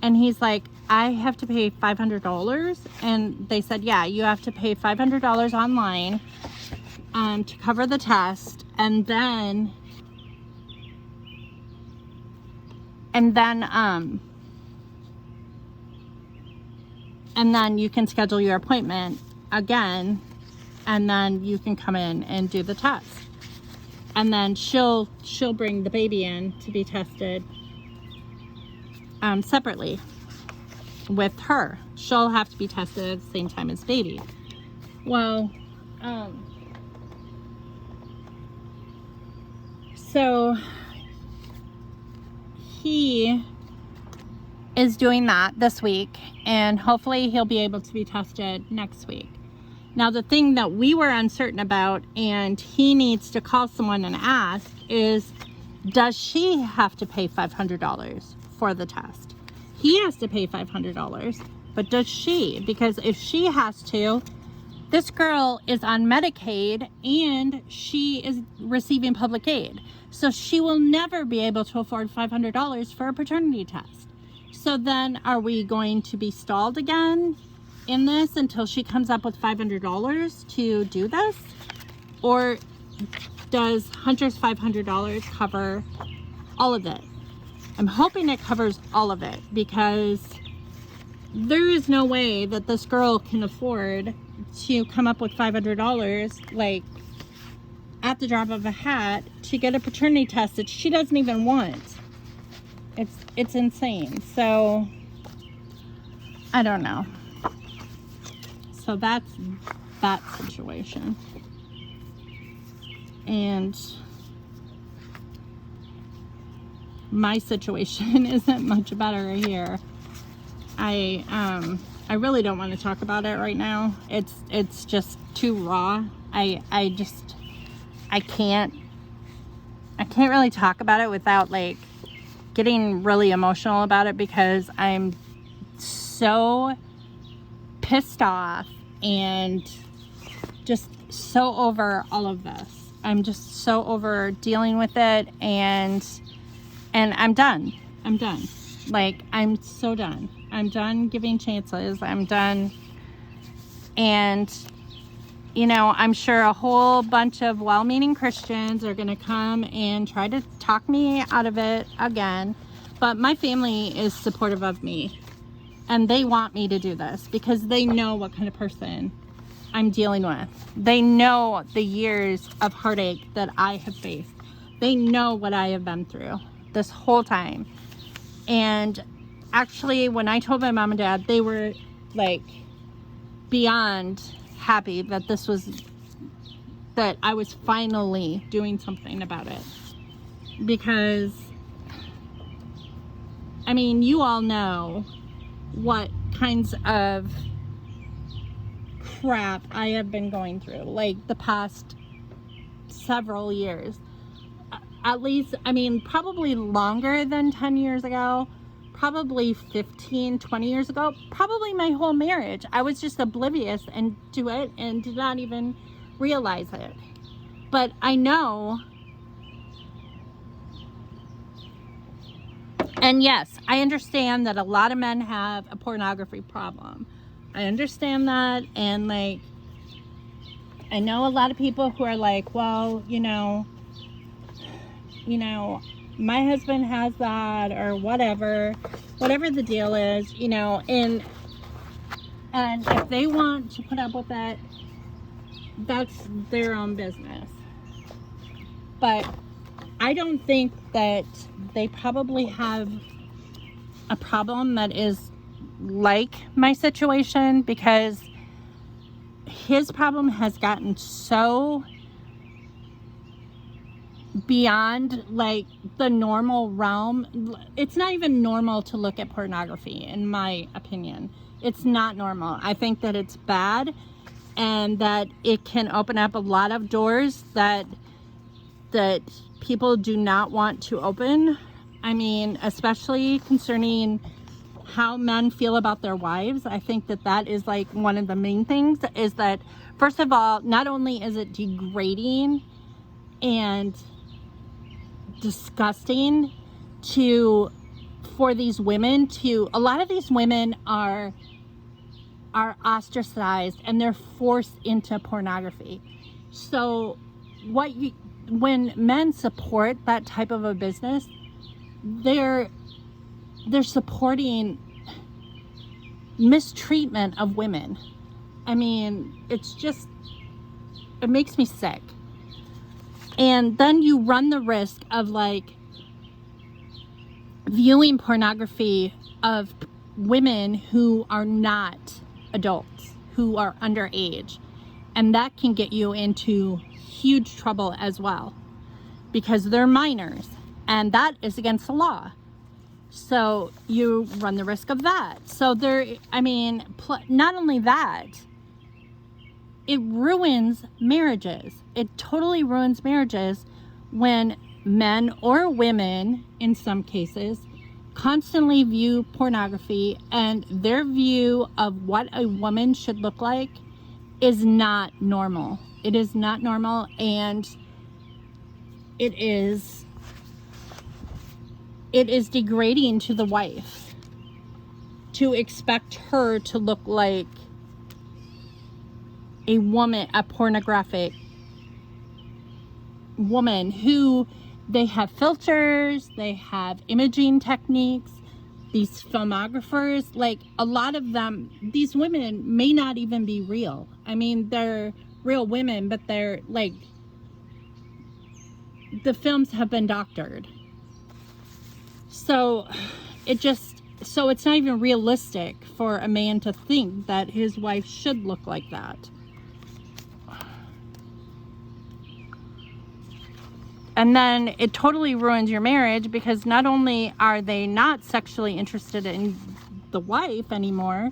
and he's like, I have to pay $500? And they said, yeah, you have to pay $500 online to cover the test, and then you can schedule your appointment again, and then you can come in and do the test. And then she'll bring the baby in to be tested separately. with her. She'll have to be tested at the same time as baby. Well, so he is doing that this week, and hopefully he'll be able to be tested next week. Now, the thing that we were uncertain about, and he needs to call someone and ask, is does she have to pay $500 for the test? He has to pay $500, but does she? Because if she has to, this girl is on Medicaid and she is receiving public aid. So she will never be able to afford $500 for a paternity test. So then are we going to be stalled again in this until she comes up with $500 to do this? Or does Hunter's $500 cover all of it? I'm hoping it covers all of it, because there is no way that this girl can afford to come up with $500 like at the drop of a hat to get a paternity test that she doesn't even want. It's insane. So I don't know. So that's that situation. And my situation isn't much better here. I really don't want to talk about it right now. It's just too raw. I can't really talk about it without like getting really emotional about it, because I'm so pissed off and just so over all of this. I'm just so over dealing with it, and I'm done. I'm done. Like, I'm so done. I'm done giving chances. I'm done. And, you know, I'm sure a whole bunch of well-meaning Christians are going to come and try to talk me out of it again. But my family is supportive of me. And they want me to do this because they know what kind of person I'm dealing with. They know the years of heartache that I have faced. They know what I have been through this whole time. And actually, when I told my mom and dad, they were like beyond happy that that I was finally doing something about it. Because, I mean, you all know what kinds of crap I have been going through, like the past several years. At least, I mean, probably longer than 10 years ago, probably 15, 20 years ago, probably my whole marriage. I was just oblivious and to it and did not even realize it. But I know, and yes, I understand that a lot of men have a pornography problem. I understand that, and like, I know a lot of people who are like, well, you know, my husband has that, or whatever the deal is, you know, and if they want to put up with it, that's their own business. But I don't think that they probably have a problem that is like my situation, because his problem has gotten so beyond like the normal realm. It's not even normal to look at pornography, in my opinion. It's not normal. I think that it's bad, and that it can open up a lot of doors that people do not want to open. I mean, especially concerning how men feel about their wives. I think that is like one of the main things, is that, first of all, not only is it degrading and disgusting for these women to, a lot of these women are ostracized and they're forced into pornography. So when men support that type of a business, they're supporting mistreatment of women. I mean, it makes me sick. And then you run the risk of like viewing pornography of women who are not adults, who are underage. And that can get you into huge trouble as well, because they're minors, and that is against the law. So you run the risk of that. So not only that, it ruins marriages. It totally ruins marriages when men or women, in some cases, constantly view pornography, and their view of what a woman should look like is not normal. It is not normal, and it is degrading to the wife to expect her to look like a woman, a pornographic woman. Who they have filters, they have imaging techniques, these filmographers, like a lot of them, these women may not even be real. I mean, they're real women, but they're like, the films have been doctored. So it's not even realistic for a man to think that his wife should look like that. And then it totally ruins your marriage, because not only are they not sexually interested in the wife anymore,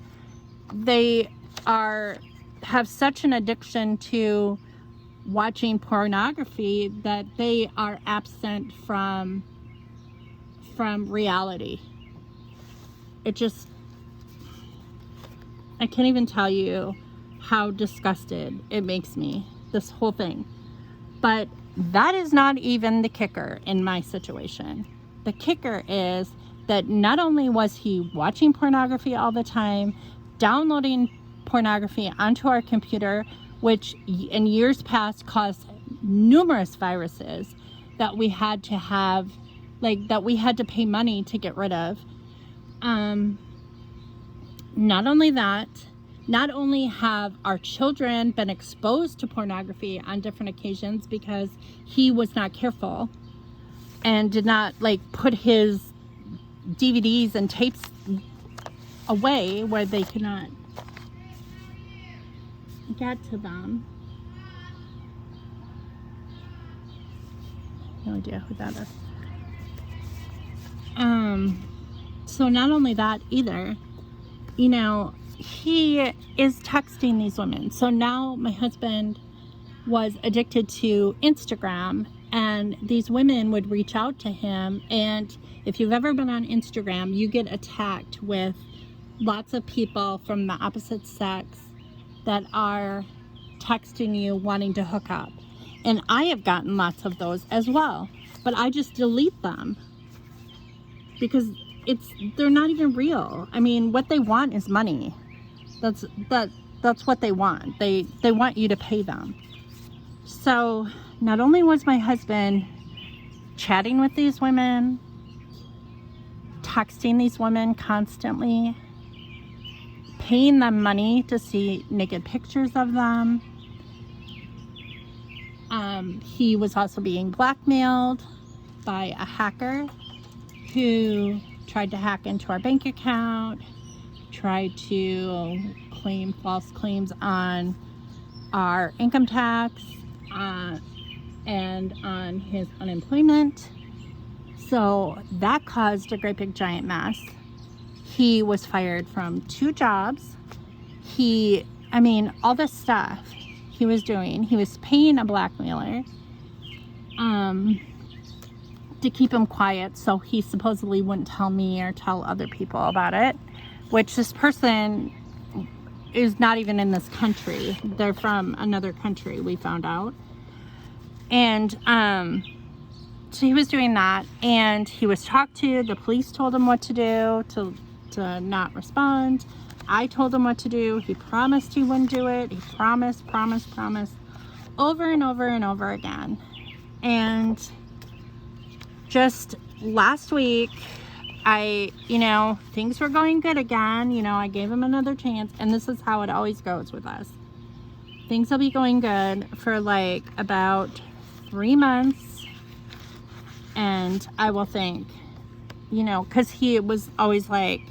they have such an addiction to watching pornography that they are absent from reality. I can't even tell you how disgusted it makes me, this whole thing. But that is not even the kicker in my situation. The kicker is that not only was he watching pornography all the time, downloading pornography onto our computer, which in years past caused numerous viruses that we had to have, that we had to pay money to get rid of. Not only that, not only have our children been exposed to pornography on different occasions because he was not careful and did not put his DVDs and tapes away where they could not get to them. No idea who that is. So not only that either, he is texting these women. So now my husband was addicted to Instagram, and these women would reach out to him. And if you've ever been on Instagram, you get attacked with lots of people from the opposite sex that are texting you wanting to hook up. And I have gotten lots of those as well, but I just delete them because they're not even real. I mean, what they want is money. That's what they want. They want you to pay them. So not only was my husband chatting with these women, texting these women constantly, paying them money to see naked pictures of them, he was also being blackmailed by a hacker who tried to hack into our bank account, tried to claim false claims on our income tax and on his unemployment. So that caused a great big giant mess. He was fired from 2 jobs. All this stuff he was doing. He was paying a blackmailer to keep him quiet, so he supposedly wouldn't tell me or tell other people about it, which this person is not even in this country. They're from another country, we found out. And so he was doing that, and he was talked to. The police told him what to do to not respond. I told him what to do. He promised he wouldn't do it. He promised over and over and over again. And just last week, things were going good again. I gave him another chance, and this is how it always goes with us. Things will be going good for about 3 months, and I will think, because he was always like,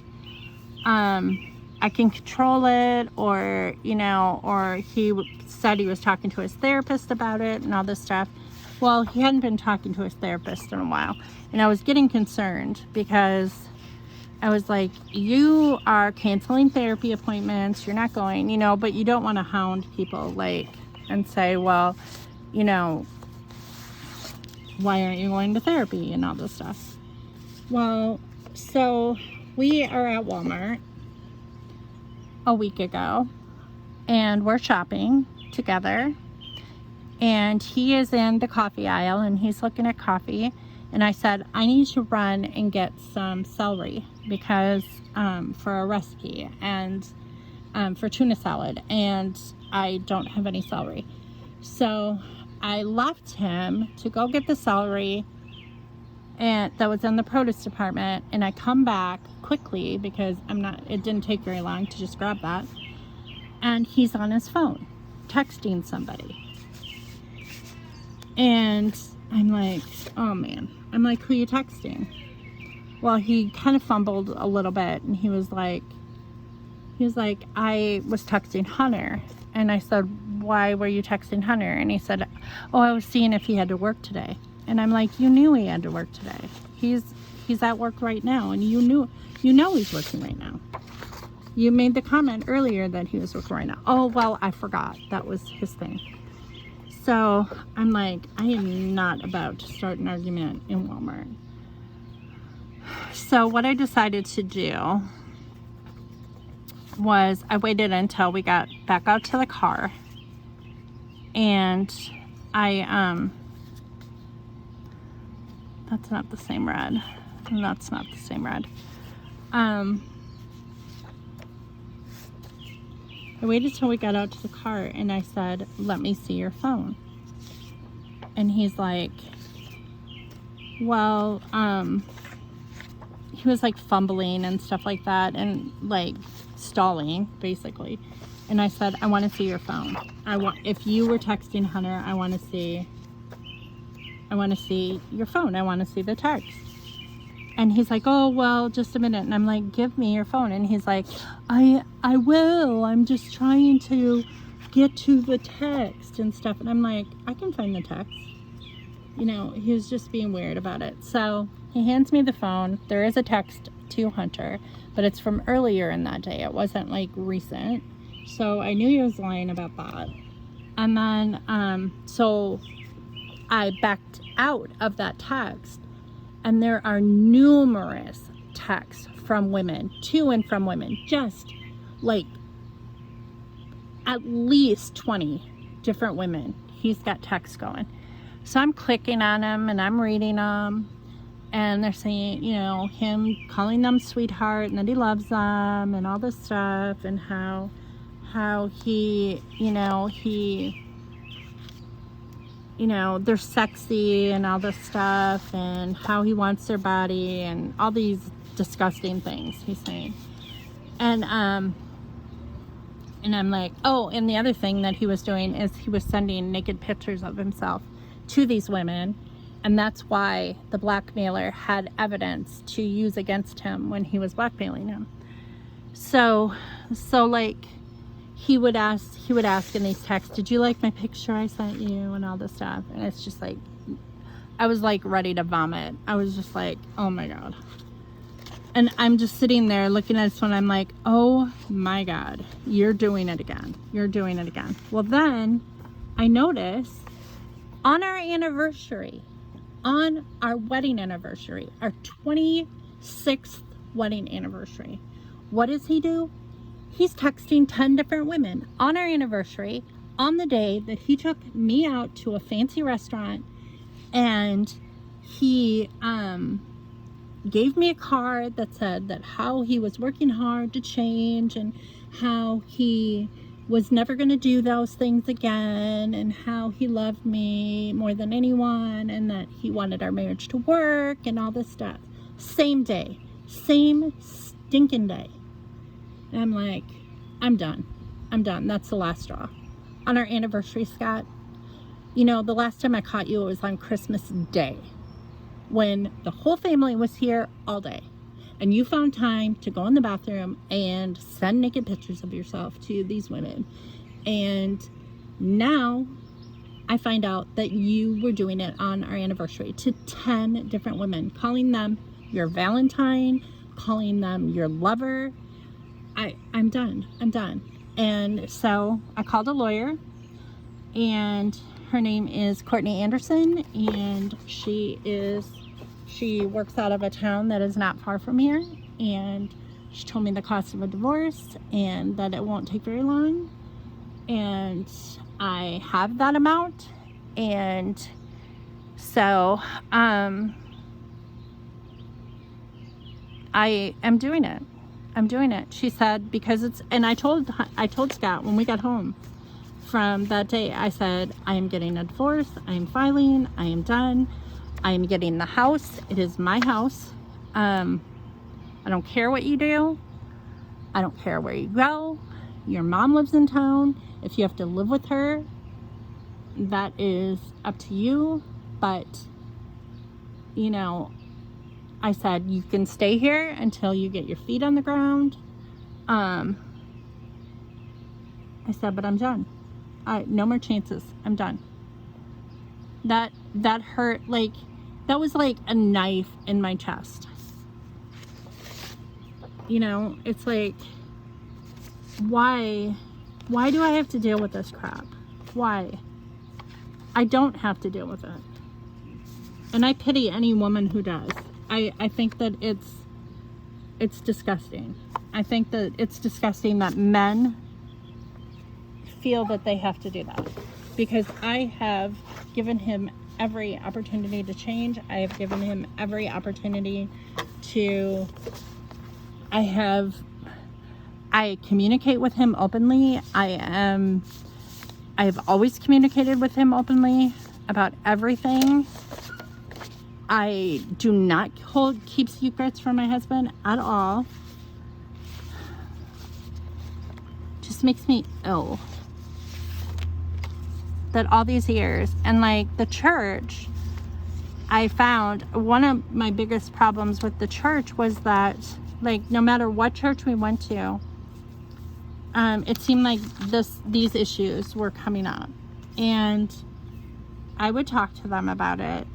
I can control it, or, you know, or he said he was talking to his therapist about it and all this stuff. Well, he hadn't been talking to his therapist in a while, and I was getting concerned because I was like, you are canceling therapy appointments, you're not going, you know, but you don't want to hound people, like, and say, well, you know, why aren't you going to therapy and all this stuff. Well, so we are at Walmart a week ago, and we're shopping together, and he is in the coffee aisle and he's looking at coffee, and I said, I need to run and get some celery because for a recipe, and for tuna salad, and I don't have any celery. So I left him to go get the celery, and that was in the produce department, and I come back quickly because it didn't take very long to just grab that, and he's on his phone texting somebody, and I'm like, oh man. I'm like, who are you texting? Well, he kind of fumbled a little bit, and he was like, I was texting Hunter. And I said, why were you texting Hunter? And he said, oh, I was seeing if he had to work today. And I'm like, you knew he had to work today. He's at work right now, and you know he's working right now. You made the comment earlier that he was working right now. Oh, well, I forgot. That was his thing. So I'm like, I am not about to start an argument in Walmart. So what I decided to do was I waited until we got back out to the car, and that's not the same red, and that's not the same red. I waited till we got out to the car, and I said, let me see your phone. And he's like, well, he was like fumbling and stuff like that, and like stalling basically. And I said, I want to see your phone. If you were texting Hunter, I want to see your phone. I want to see the text. And he's like, oh, well, just a minute. And I'm like, give me your phone. And he's like, I will. I'm just trying to get to the text and stuff. And I'm like, I can find the text. You know, he was just being weird about it. So he hands me the phone. There is a text to Hunter, but it's from earlier in that day. It wasn't like recent. So I knew he was lying about that. And then, so I backed out of that text. And there are numerous texts from women, to and from women, just like at least 20 different women. He's got texts going. So I'm clicking on them and I'm reading them. And they're saying, you know, him calling them sweetheart and that he loves them and all this stuff, and how he, they're sexy and all this stuff, and how he wants their body and all these disgusting things he's saying. And I'm like, oh, and the other thing that he was doing is he was sending naked pictures of himself to these women, and that's why the blackmailer had evidence to use against him when he was blackmailing him. So like, he would ask in these texts, did you like my picture I sent you, and all this stuff. And it's just like, I was like ready to vomit. I was just like, oh my God. And I'm just sitting there looking at this one. I'm like, oh my God, you're doing it again. You're doing it again. Well, then I noticed on our anniversary, on our wedding anniversary, our 26th wedding anniversary, what does he do? He's texting 10 different women on our anniversary, on the day that he took me out to a fancy restaurant, and he gave me a card that said that how he was working hard to change, and how he was never going to do those things again, and how he loved me more than anyone, and that he wanted our marriage to work, and all this stuff. Same day, same stinking day. And I'm like, I'm done. That's the last straw. On our anniversary, Scott, you know, the last time I caught you, it was on Christmas Day, when the whole family was here all day. And you found time to go in the bathroom and send naked pictures of yourself to these women. And now I find out that you were doing it on our anniversary to 10 different women, calling them your Valentine, calling them your lover. I'm done. I'm done. And so I called a lawyer, and her name is Courtney Anderson, and she works out of a town that is not far from here, and she told me the cost of a divorce and that it won't take very long, and I have that amount. And so I am doing it. I'm doing it. She said, because it's, and I told Scott when we got home from that day, I said, I am getting a divorce. I am filing. I am done. I am getting the house. It is my house. I don't care what you do. I don't care where you go. Your mom lives in town. If you have to live with her, that is up to you. But, you know, I said, you can stay here until you get your feet on the ground. I said, but I'm done. No more chances. I'm done. That hurt. Like, that was like a knife in my chest. You know, it's like, why do I have to deal with this crap? Why? I don't have to deal with it. And I pity any woman who does. I think that it's disgusting. I think that it's disgusting that men feel that they have to do that, because I have given him every opportunity to change. I have given him every opportunity to, I communicate with him openly. I've always communicated with him openly about everything. I do not keep secrets from my husband at all. Just makes me ill that all these years, and like the church, I found one of my biggest problems with the church was that, like, no matter what church we went to, it seemed like these issues were coming up, and I would talk to them about it,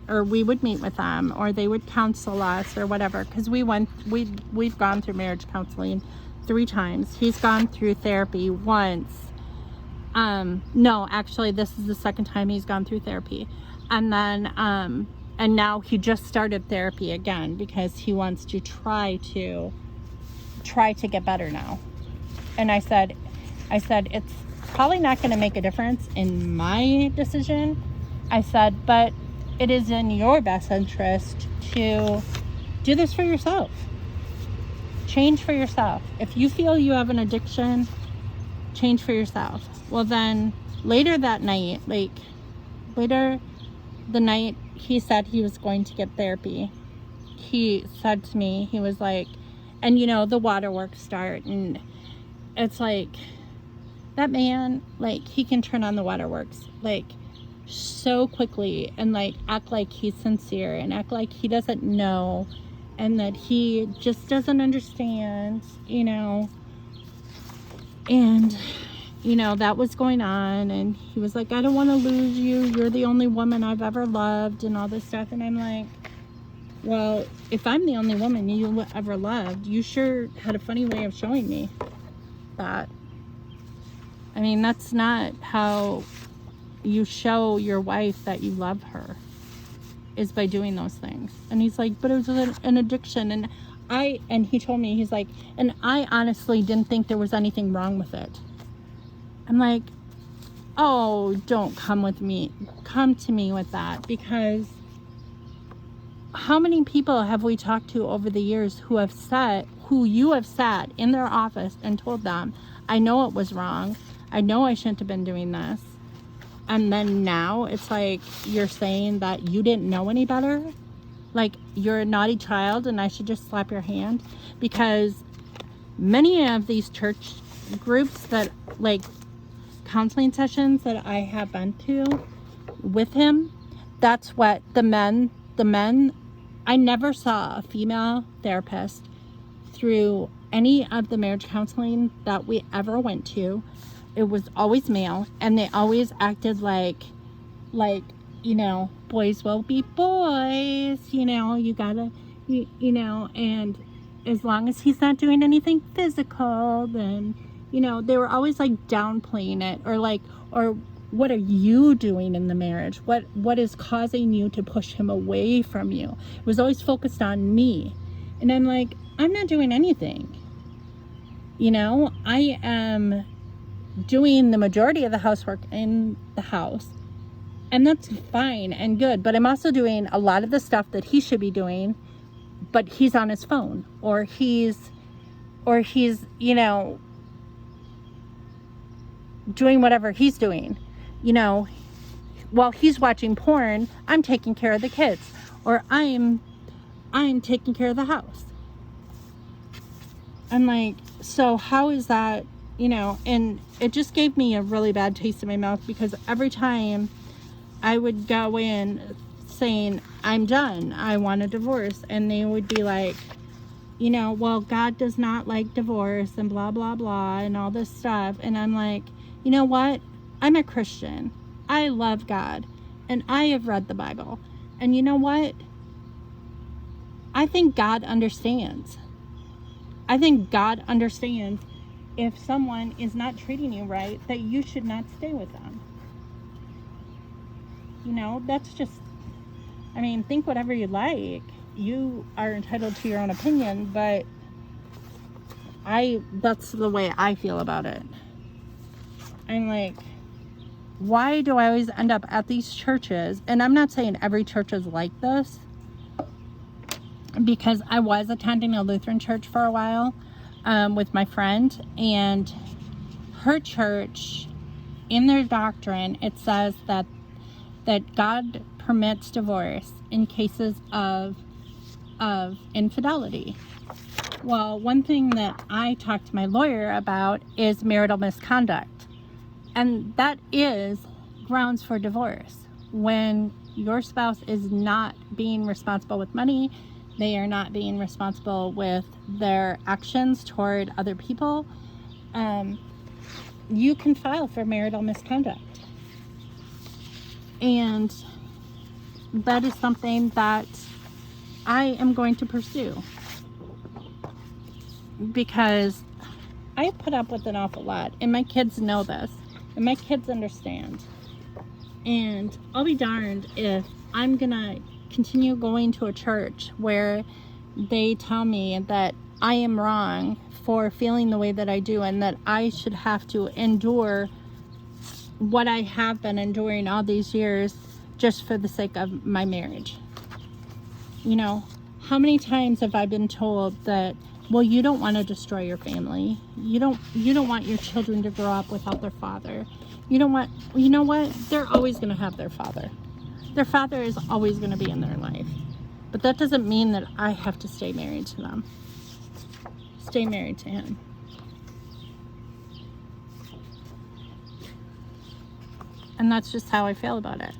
or we would meet with them, or they would counsel us or whatever, because we've gone through marriage counseling 3 times. He's gone through therapy once. No, actually, this is the 2nd time he's gone through therapy. And then, and now he just started therapy again because he wants to try to get better now. And I said, it's probably not going to make a difference in my decision. I said, but it is in your best interest to do this for yourself. Change for yourself. If you feel you have an addiction, change for yourself. Well, then later that night, later the night he said he was going to get therapy, he said to me, he was like, and you know, the waterworks start, and it's like, that man, like, he can turn on the waterworks, like, so quickly, and like act like he's sincere and act like he doesn't know, and that he just doesn't understand, you know. And you know, that was going on, and he was like, I don't want to lose you, you're the only woman I've ever loved, and all this stuff. And I'm like, well, if I'm the only woman you ever loved, you sure had a funny way of showing me that. I mean, that's not how you show your wife that you love her, is by doing those things. And he's like, but it was an addiction. And he told me, he's like, and I honestly didn't think there was anything wrong with it. I'm like, oh, don't come to me with that, because how many people have we talked to over the years who you have sat in their office and told them, I know it was wrong, I know I shouldn't have been doing this, and then now it's like you're saying that you didn't know any better, like you're a naughty child and I should just slap your hand? Because many of these church groups that, like, counseling sessions that I have been to with him, that's what the men I never saw a female therapist through any of the marriage counseling that we ever went to. It was always male, and they always acted like, you know, boys will be boys, you know, you gotta, you know, and as long as he's not doing anything physical, then, you know, they were always like downplaying it, or like, or what are you doing in the marriage? What is causing you to push him away from you? It was always focused on me. And I'm like, I'm not doing anything. You know, I am doing the majority of the housework in the house, and that's fine and good, but I'm also doing a lot of the stuff that he should be doing, but he's on his phone, or he's, you know, doing whatever he's doing. You know, while he's watching porn, I'm taking care of the kids, or I'm taking care of the house. I'm like, so how is that, you know? And it just gave me a really bad taste in my mouth, because every time I would go in saying, I'm done, I want a divorce, and they would be like, you know, well, God does not like divorce, and blah, blah, blah, and all this stuff. And I'm like, you know what? I'm a Christian. I love God, and I have read the Bible. And you know what? I think God understands. I think God understands if someone is not treating you right, that you should not stay with them. You know, that's just, I mean, think whatever you like. You are entitled to your own opinion, but that's the way I feel about it. I'm like, why do I always end up at these churches? And I'm not saying every church is like this, because I was attending a Lutheran church for a while with my friend, and her church, in their doctrine, it says that God permits divorce in cases of infidelity. Well, one thing that I talked to my lawyer about is marital misconduct. And that is grounds for divorce. When your spouse is not being responsible with money, they are not being responsible with their actions toward other people, you can file for marital misconduct. And that is something that I am going to pursue, because I put up with an awful lot, and my kids know this. And my kids understand. And I'll be darned if I'm gonna continue going to a church where they tell me that I am wrong for feeling the way that I do, and that I should have to endure what I have been enduring all these years just for the sake of my marriage. You know, how many times have I been told that, well, you don't want to destroy your family. You don't want your children to grow up without their father. You don't want, you know what? They're always going to have their father. Their father is always going to be in their life. But that doesn't mean that I have to stay married to them. Stay married to him. And that's just how I feel about it.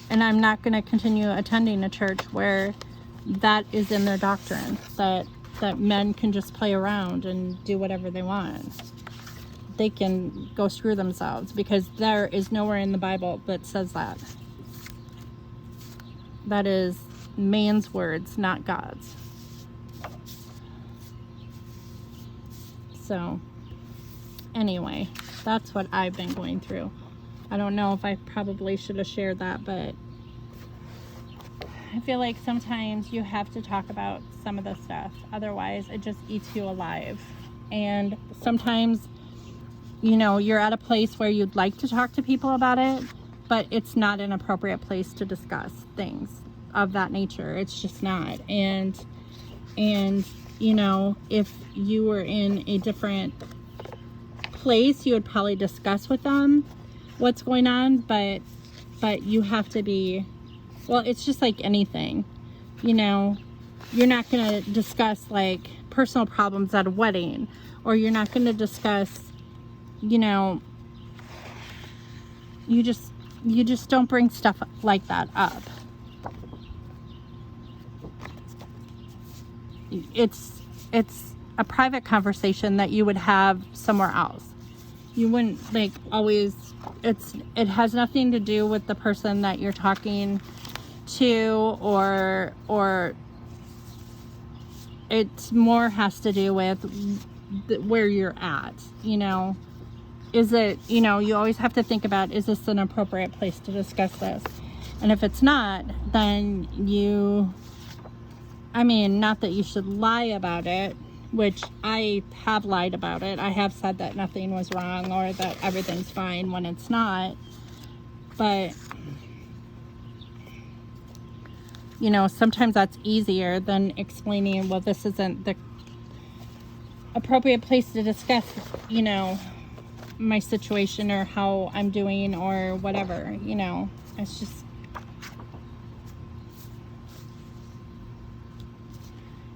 And I'm not going to continue attending a church where that is in their doctrine, that men can just play around and do whatever they want. They can go screw themselves, because there is nowhere in the Bible that says that. That is man's words, not God's. So, anyway, that's what I've been going through. I don't know if I probably should have shared that, but I feel like sometimes you have to talk about some of the stuff. Otherwise, it just eats you alive. And sometimes, you know, you're at a place where you'd like to talk to people about it, but it's not an appropriate place to discuss things of that nature. It's just not. And you know, if you were in a different place, you would probably discuss with them what's going on, but you have to be, well, it's just like anything, you know, you're not going to discuss like personal problems at a wedding, or you're not going to discuss, you know, you just don't bring stuff like that up. it's a private conversation that you would have somewhere else. You wouldn't like always, it has nothing to do with the person that you're talking to, or it's more has to do with where you're at, you know. Is it, you know, you always have to think about, is this an appropriate place to discuss this? And if it's not, then I mean, not that you should lie about it, which I have lied about it. I have said that nothing was wrong or that everything's fine when it's not. But, you know, sometimes that's easier than explaining, well, this isn't the appropriate place to discuss, you know, my situation or how I'm doing or whatever, you know. It's just,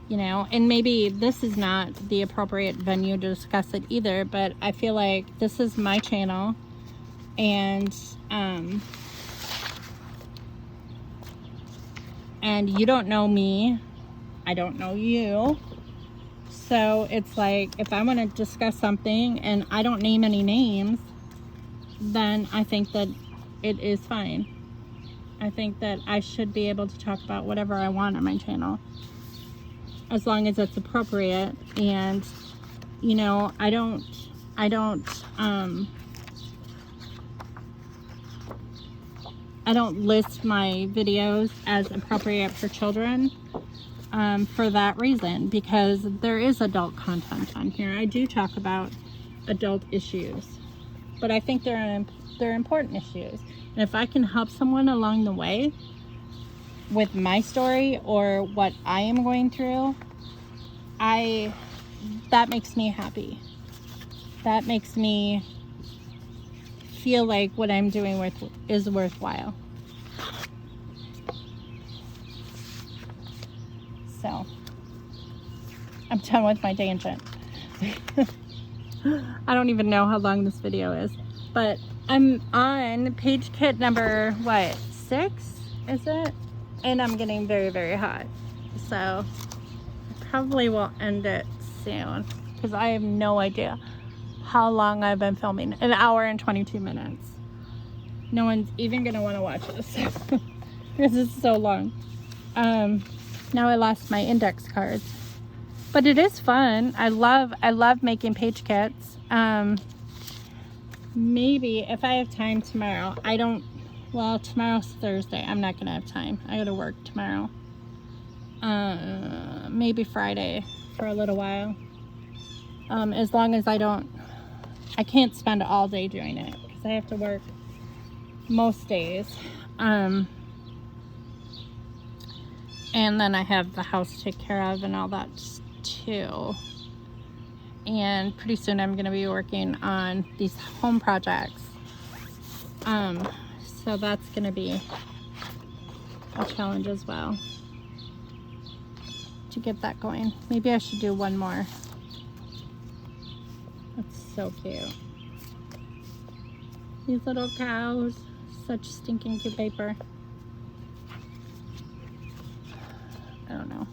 you know, and maybe this is not the appropriate venue to discuss it either, but I feel like this is my channel, and you don't know me, I don't know you. So it's like, if I want to discuss something and I don't name any names, then I think that it is fine. I think that I should be able to talk about whatever I want on my channel, as long as it's appropriate. And, you know, I don't list my videos as appropriate for children. For that reason, because there is adult content on here. I do talk about adult issues, but I think they're important issues. And if I can help someone along the way with my story or what I am going through, that makes me happy. That makes me feel like what I'm doing is worthwhile. So, I'm done with my tangent. I don't even know how long this video is, but I'm on page kit number, 6, is it? And I'm getting very, very hot. So, I probably will end it soon, because I have no idea how long I've been filming. 1 hour and 22 minutes. No one's even going to want to watch this, because it's so long. Now I lost my index cards, but it is fun. I love making page kits. Maybe if I have time tomorrow, well, tomorrow's Thursday. I'm not gonna have time. I gotta work tomorrow. Maybe Friday for a little while. As long as I can't spend all day doing it, because I have to work most days. And then I have the house to take care of and all that too. And pretty soon I'm going to be working on these home projects. So that's going to be a challenge as well to get that going. Maybe I should do one more. That's so cute. These little cows, such stinking cute paper. I don't know,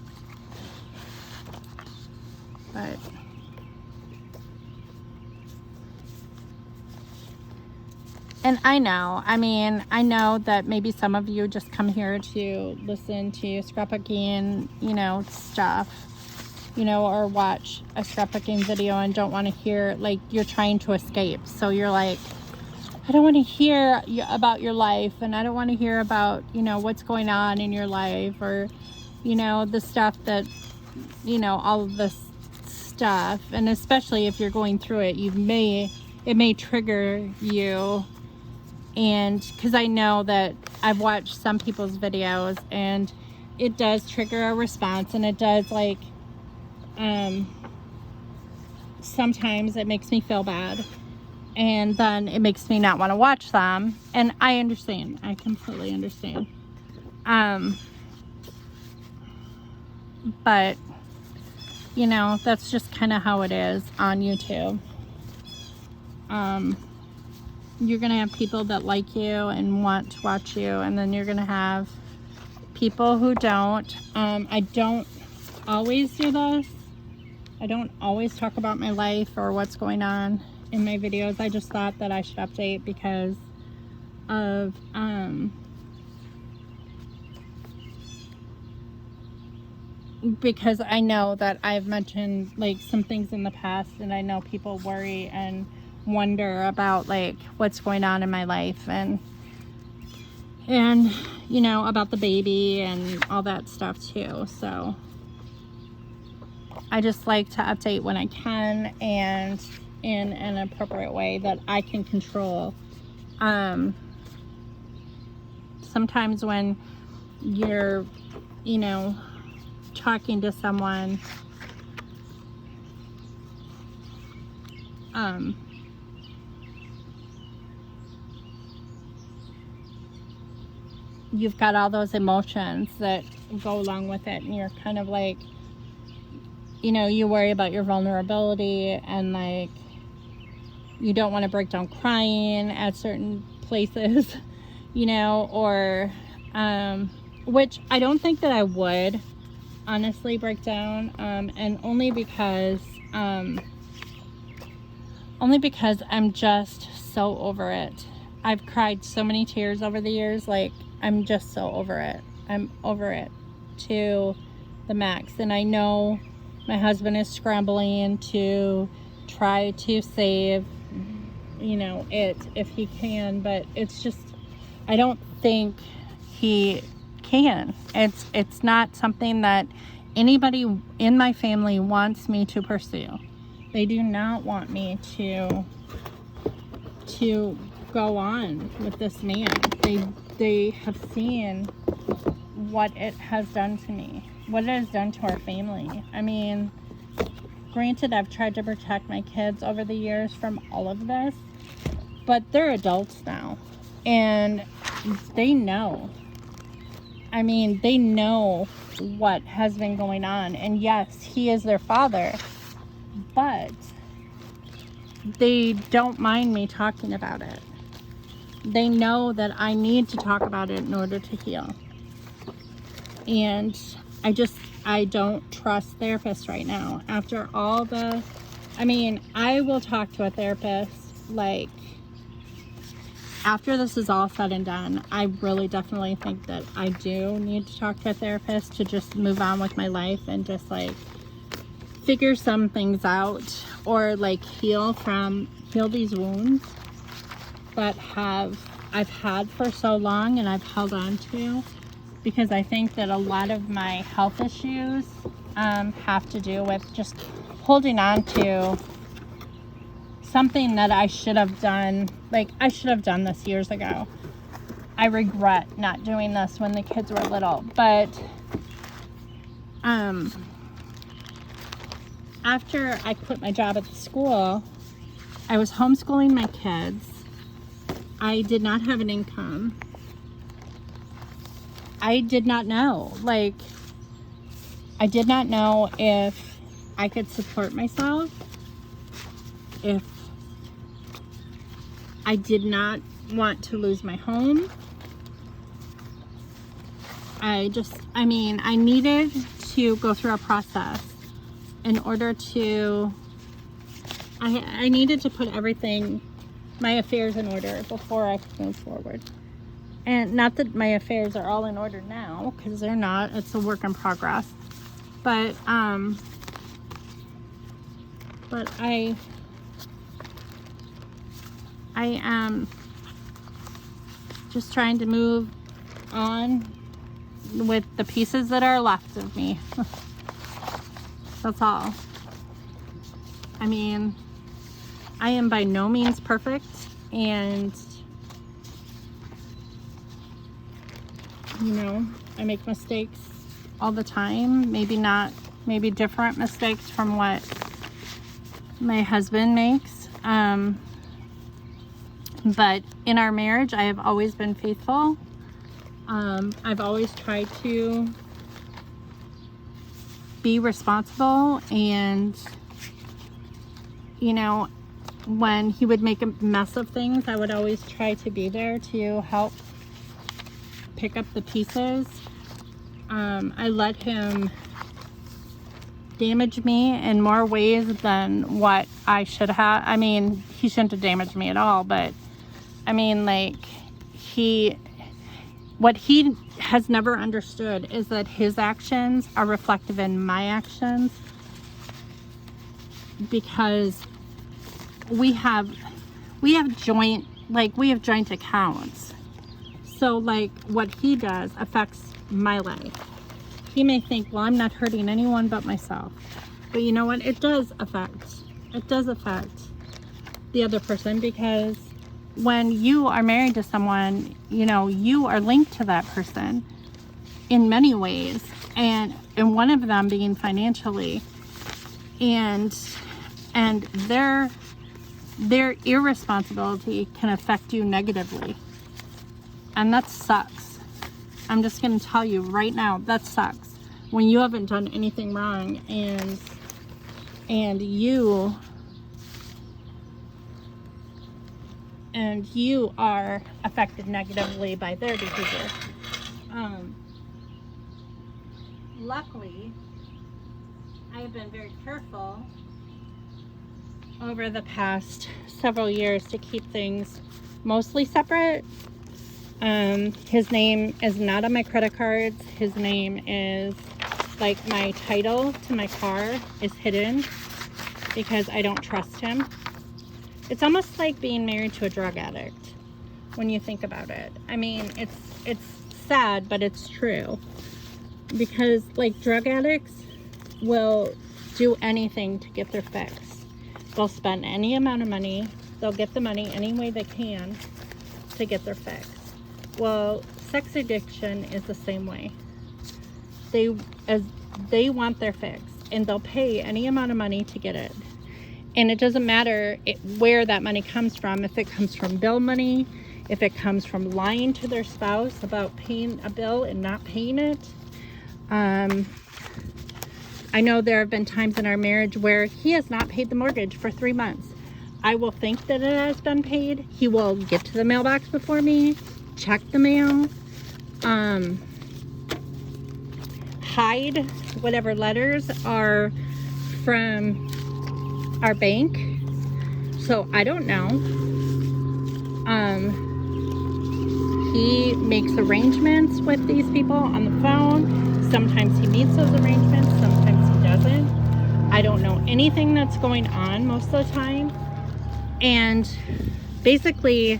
but and I know that maybe some of you just come here to listen to scrapbooking, you know, stuff, you know, or watch a scrapbooking video and don't want to hear, like, you're trying to escape. So you're like, I don't want to hear about your life, and I don't want to hear about, you know, what's going on in your life, or you know, the stuff that, you know, all of this stuff. And especially if you're going through it, it may trigger you. And because I know that I've watched some people's videos, and it does trigger a response, and it does, like, sometimes it makes me feel bad, and then it makes me not want to watch them. And I understand. I completely understand. But, you know, that's just kind of how it is on YouTube. You're going to have people that like you and want to watch you, and then you're going to have people who don't. I don't always do this. I don't always talk about my life or what's going on in my videos. I just thought that I should update because of because I know that I've mentioned like some things in the past, and I know people worry and wonder about like what's going on in my life, and you know, about the baby and all that stuff too. So I just like to update when I can and in an appropriate way that I can control. Sometimes when you're, you know, talking to someone, you've got all those emotions that go along with it, and you're kind of like, you know, you worry about your vulnerability, and like you don't want to break down crying at certain places, you know, or which I don't think that I would honestly break down, and only because I'm just so over it. I've cried so many tears over the years, like I'm just so over it. I'm over it to the max, and I know my husband is scrambling to try to save, you know, it if he can, but it's just, I don't think he can. It's not something that anybody in my family wants me to pursue. They do not want me to go on with this man. They have seen what it has done to me, what it has done to our family. I mean, granted, I've tried to protect my kids over the years from all of this, but they're adults now, and they know. I mean, they know what has been going on, and yes, he is their father, but they don't mind me talking about it. They know that I need to talk about it in order to heal. And I don't trust therapists right now. After all the, I mean, I will talk to a therapist, like, after this is all said and done. I really definitely think that I do need to talk to a therapist to just move on with my life and just like figure some things out, or like heal these wounds that I've had for so long and I've held on to, because I think that a lot of my health issues have to do with just holding on to something that I should have done. Like, I should have done this years ago. I regret not doing this when the kids were little, but after I quit my job at the school, I was homeschooling my kids. I did not have an income. I did not know. Like, I did not know if I could support myself, if I did not want to lose my home. I needed to go through a process in order to, I needed to put everything, my affairs in order before I could move forward. And not that my affairs are all in order now, because they're not. It's a work in progress. But I am just trying to move on with the pieces that are left of me. That's all. I mean, I am by no means perfect, and you know, I make mistakes all the time. Maybe different mistakes from what my husband makes. But in our marriage, I have always been faithful. I've always tried to be responsible, and you know, when he would make a mess of things, I would always try to be there to help pick up the pieces. I let him damaged me in more ways than what I should have. I mean, he shouldn't have damaged me at all, but I mean, like, what he has never understood is that his actions are reflective in my actions, because we have joint accounts. So like what he does affects my life. He may think, well, I'm not hurting anyone but myself. But you know what? It does affect the other person, because when you are married to someone, you know, you are linked to that person in many ways, and one of them being financially, and their irresponsibility can affect you negatively, and that sucks. I'm just going to tell you right now, that sucks when you haven't done anything wrong, and you are affected negatively by their behavior. Luckily, I have been very careful over the past several years to keep things mostly separate. His name is not on my credit cards. His name is, like, my title to my car is hidden because I don't trust him. It's almost like being married to a drug addict when you think about it. I mean, it's sad, but it's true. Because, like, drug addicts will do anything to get their fix. They'll spend any amount of money. They'll get the money any way they can to get their fix. Well, sex addiction is the same way. They want their fix, and they'll pay any amount of money to get it. And it doesn't matter where that money comes from. If it comes from bill money, if it comes from lying to their spouse about paying a bill and not paying it. I know there have been times in our marriage where he has not paid the mortgage for 3 months. I will think that it has been paid. He will get to the mailbox before me, check the mail, hide whatever letters are from our bank, so I don't know. He makes arrangements with these people on the phone. Sometimes he meets those arrangements, sometimes he doesn't. I don't know anything that's going on most of the time. And basically,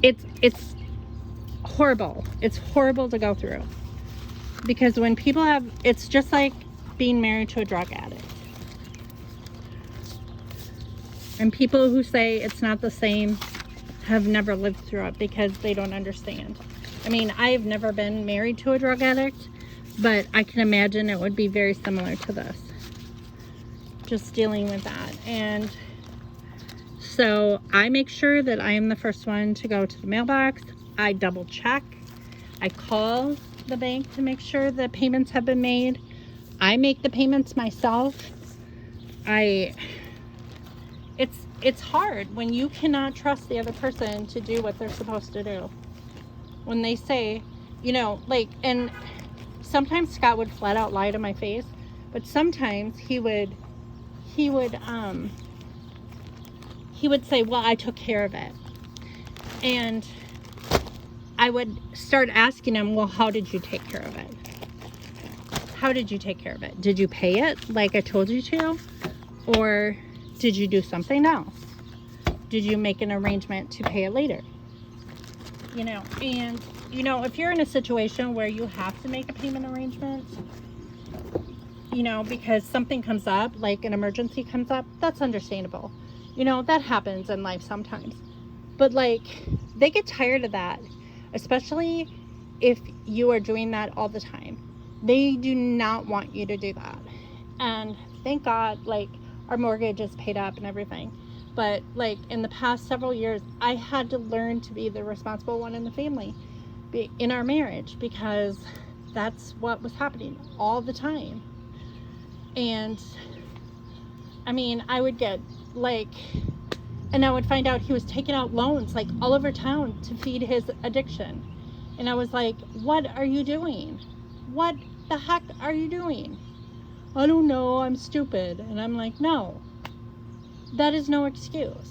it's horrible. It's horrible to go through. Because when people have, it's just like being married to a drug addict. And people who say it's not the same have never lived through it because they don't understand. I mean, I've never been married to a drug addict, but I can imagine it would be very similar to this. Just dealing with that. And so I make sure that I am the first one to go to the mailbox. I double check. I call the bank to make sure the payments have been made. I make the payments myself. It's hard when you cannot trust the other person to do what they're supposed to do. When they say, you know, like, and sometimes Scott would flat out lie to my face, but sometimes he would say, well, I took care of it. And I would start asking him, well, how did you take care of it? How did you take care of it? Did you pay it like I told you to? Or did you do something else? Did you make an arrangement to pay it later? You know, and, you know, if you're in a situation where you have to make a payment arrangement, you know, because something comes up, like an emergency comes up, that's understandable. You know, that happens in life sometimes. But, like, they get tired of that, especially if you are doing that all the time. They do not want you to do that. And thank God, like, our mortgage is paid up and everything. But, like, in the past several years, I had to learn to be the responsible one in the family, in our marriage, because that's what was happening all the time. And, I mean, I would get, like, and I would find out he was taking out loans, like, all over town to feed his addiction. And I was like, what are you doing? What the heck are you doing? I don't know, I'm stupid. And I'm like, no, that is no excuse.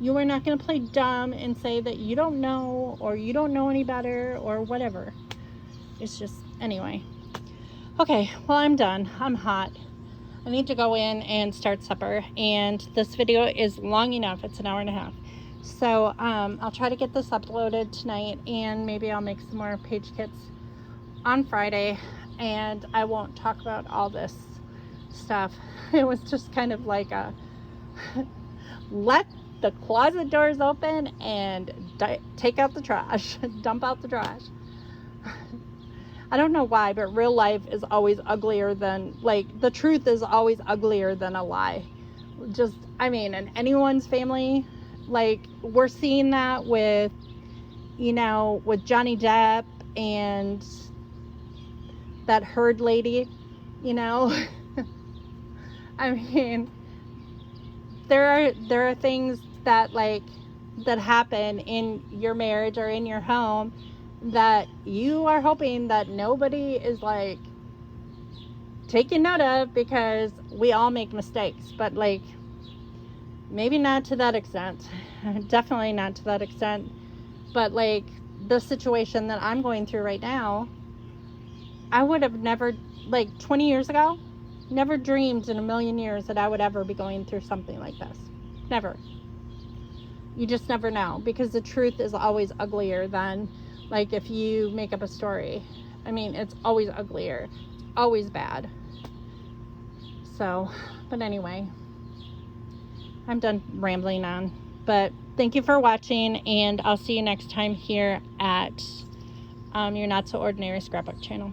You are not going to play dumb and say that you don't know or you don't know any better or whatever. It's just, anyway. Okay, well, I'm done. I'm hot. I need to go in and start supper. And this video is long enough. It's an hour and a half. So I'll try to get this uploaded tonight, and maybe I'll make some more page kits on Friday. And I won't talk about all this stuff. It was just kind of like a let the closet doors open and take out the trash, dump out the trash. I don't know why, but real life is always uglier than, like, the truth is always uglier than a lie. Just, I mean, in anyone's family, like, we're seeing that with, you know, with Johnny Depp and that Heard lady, you know. I mean, there are things that, like, that happen in your marriage or in your home that you are hoping that nobody is, like, taking note of, because we all make mistakes, but, like, maybe not to that extent. Definitely not to that extent. But, like, the situation that I'm going through right now, I would have never, like, 20 years ago, never dreamed in a million years that I would ever be going through something like this. Never. You just never know, because the truth is always uglier than, like, if you make up a story. I mean, it's always uglier. It's always bad. So, but anyway, I'm done rambling on. But thank you for watching, and I'll see you next time here at your Not So Ordinary Scrapbook channel.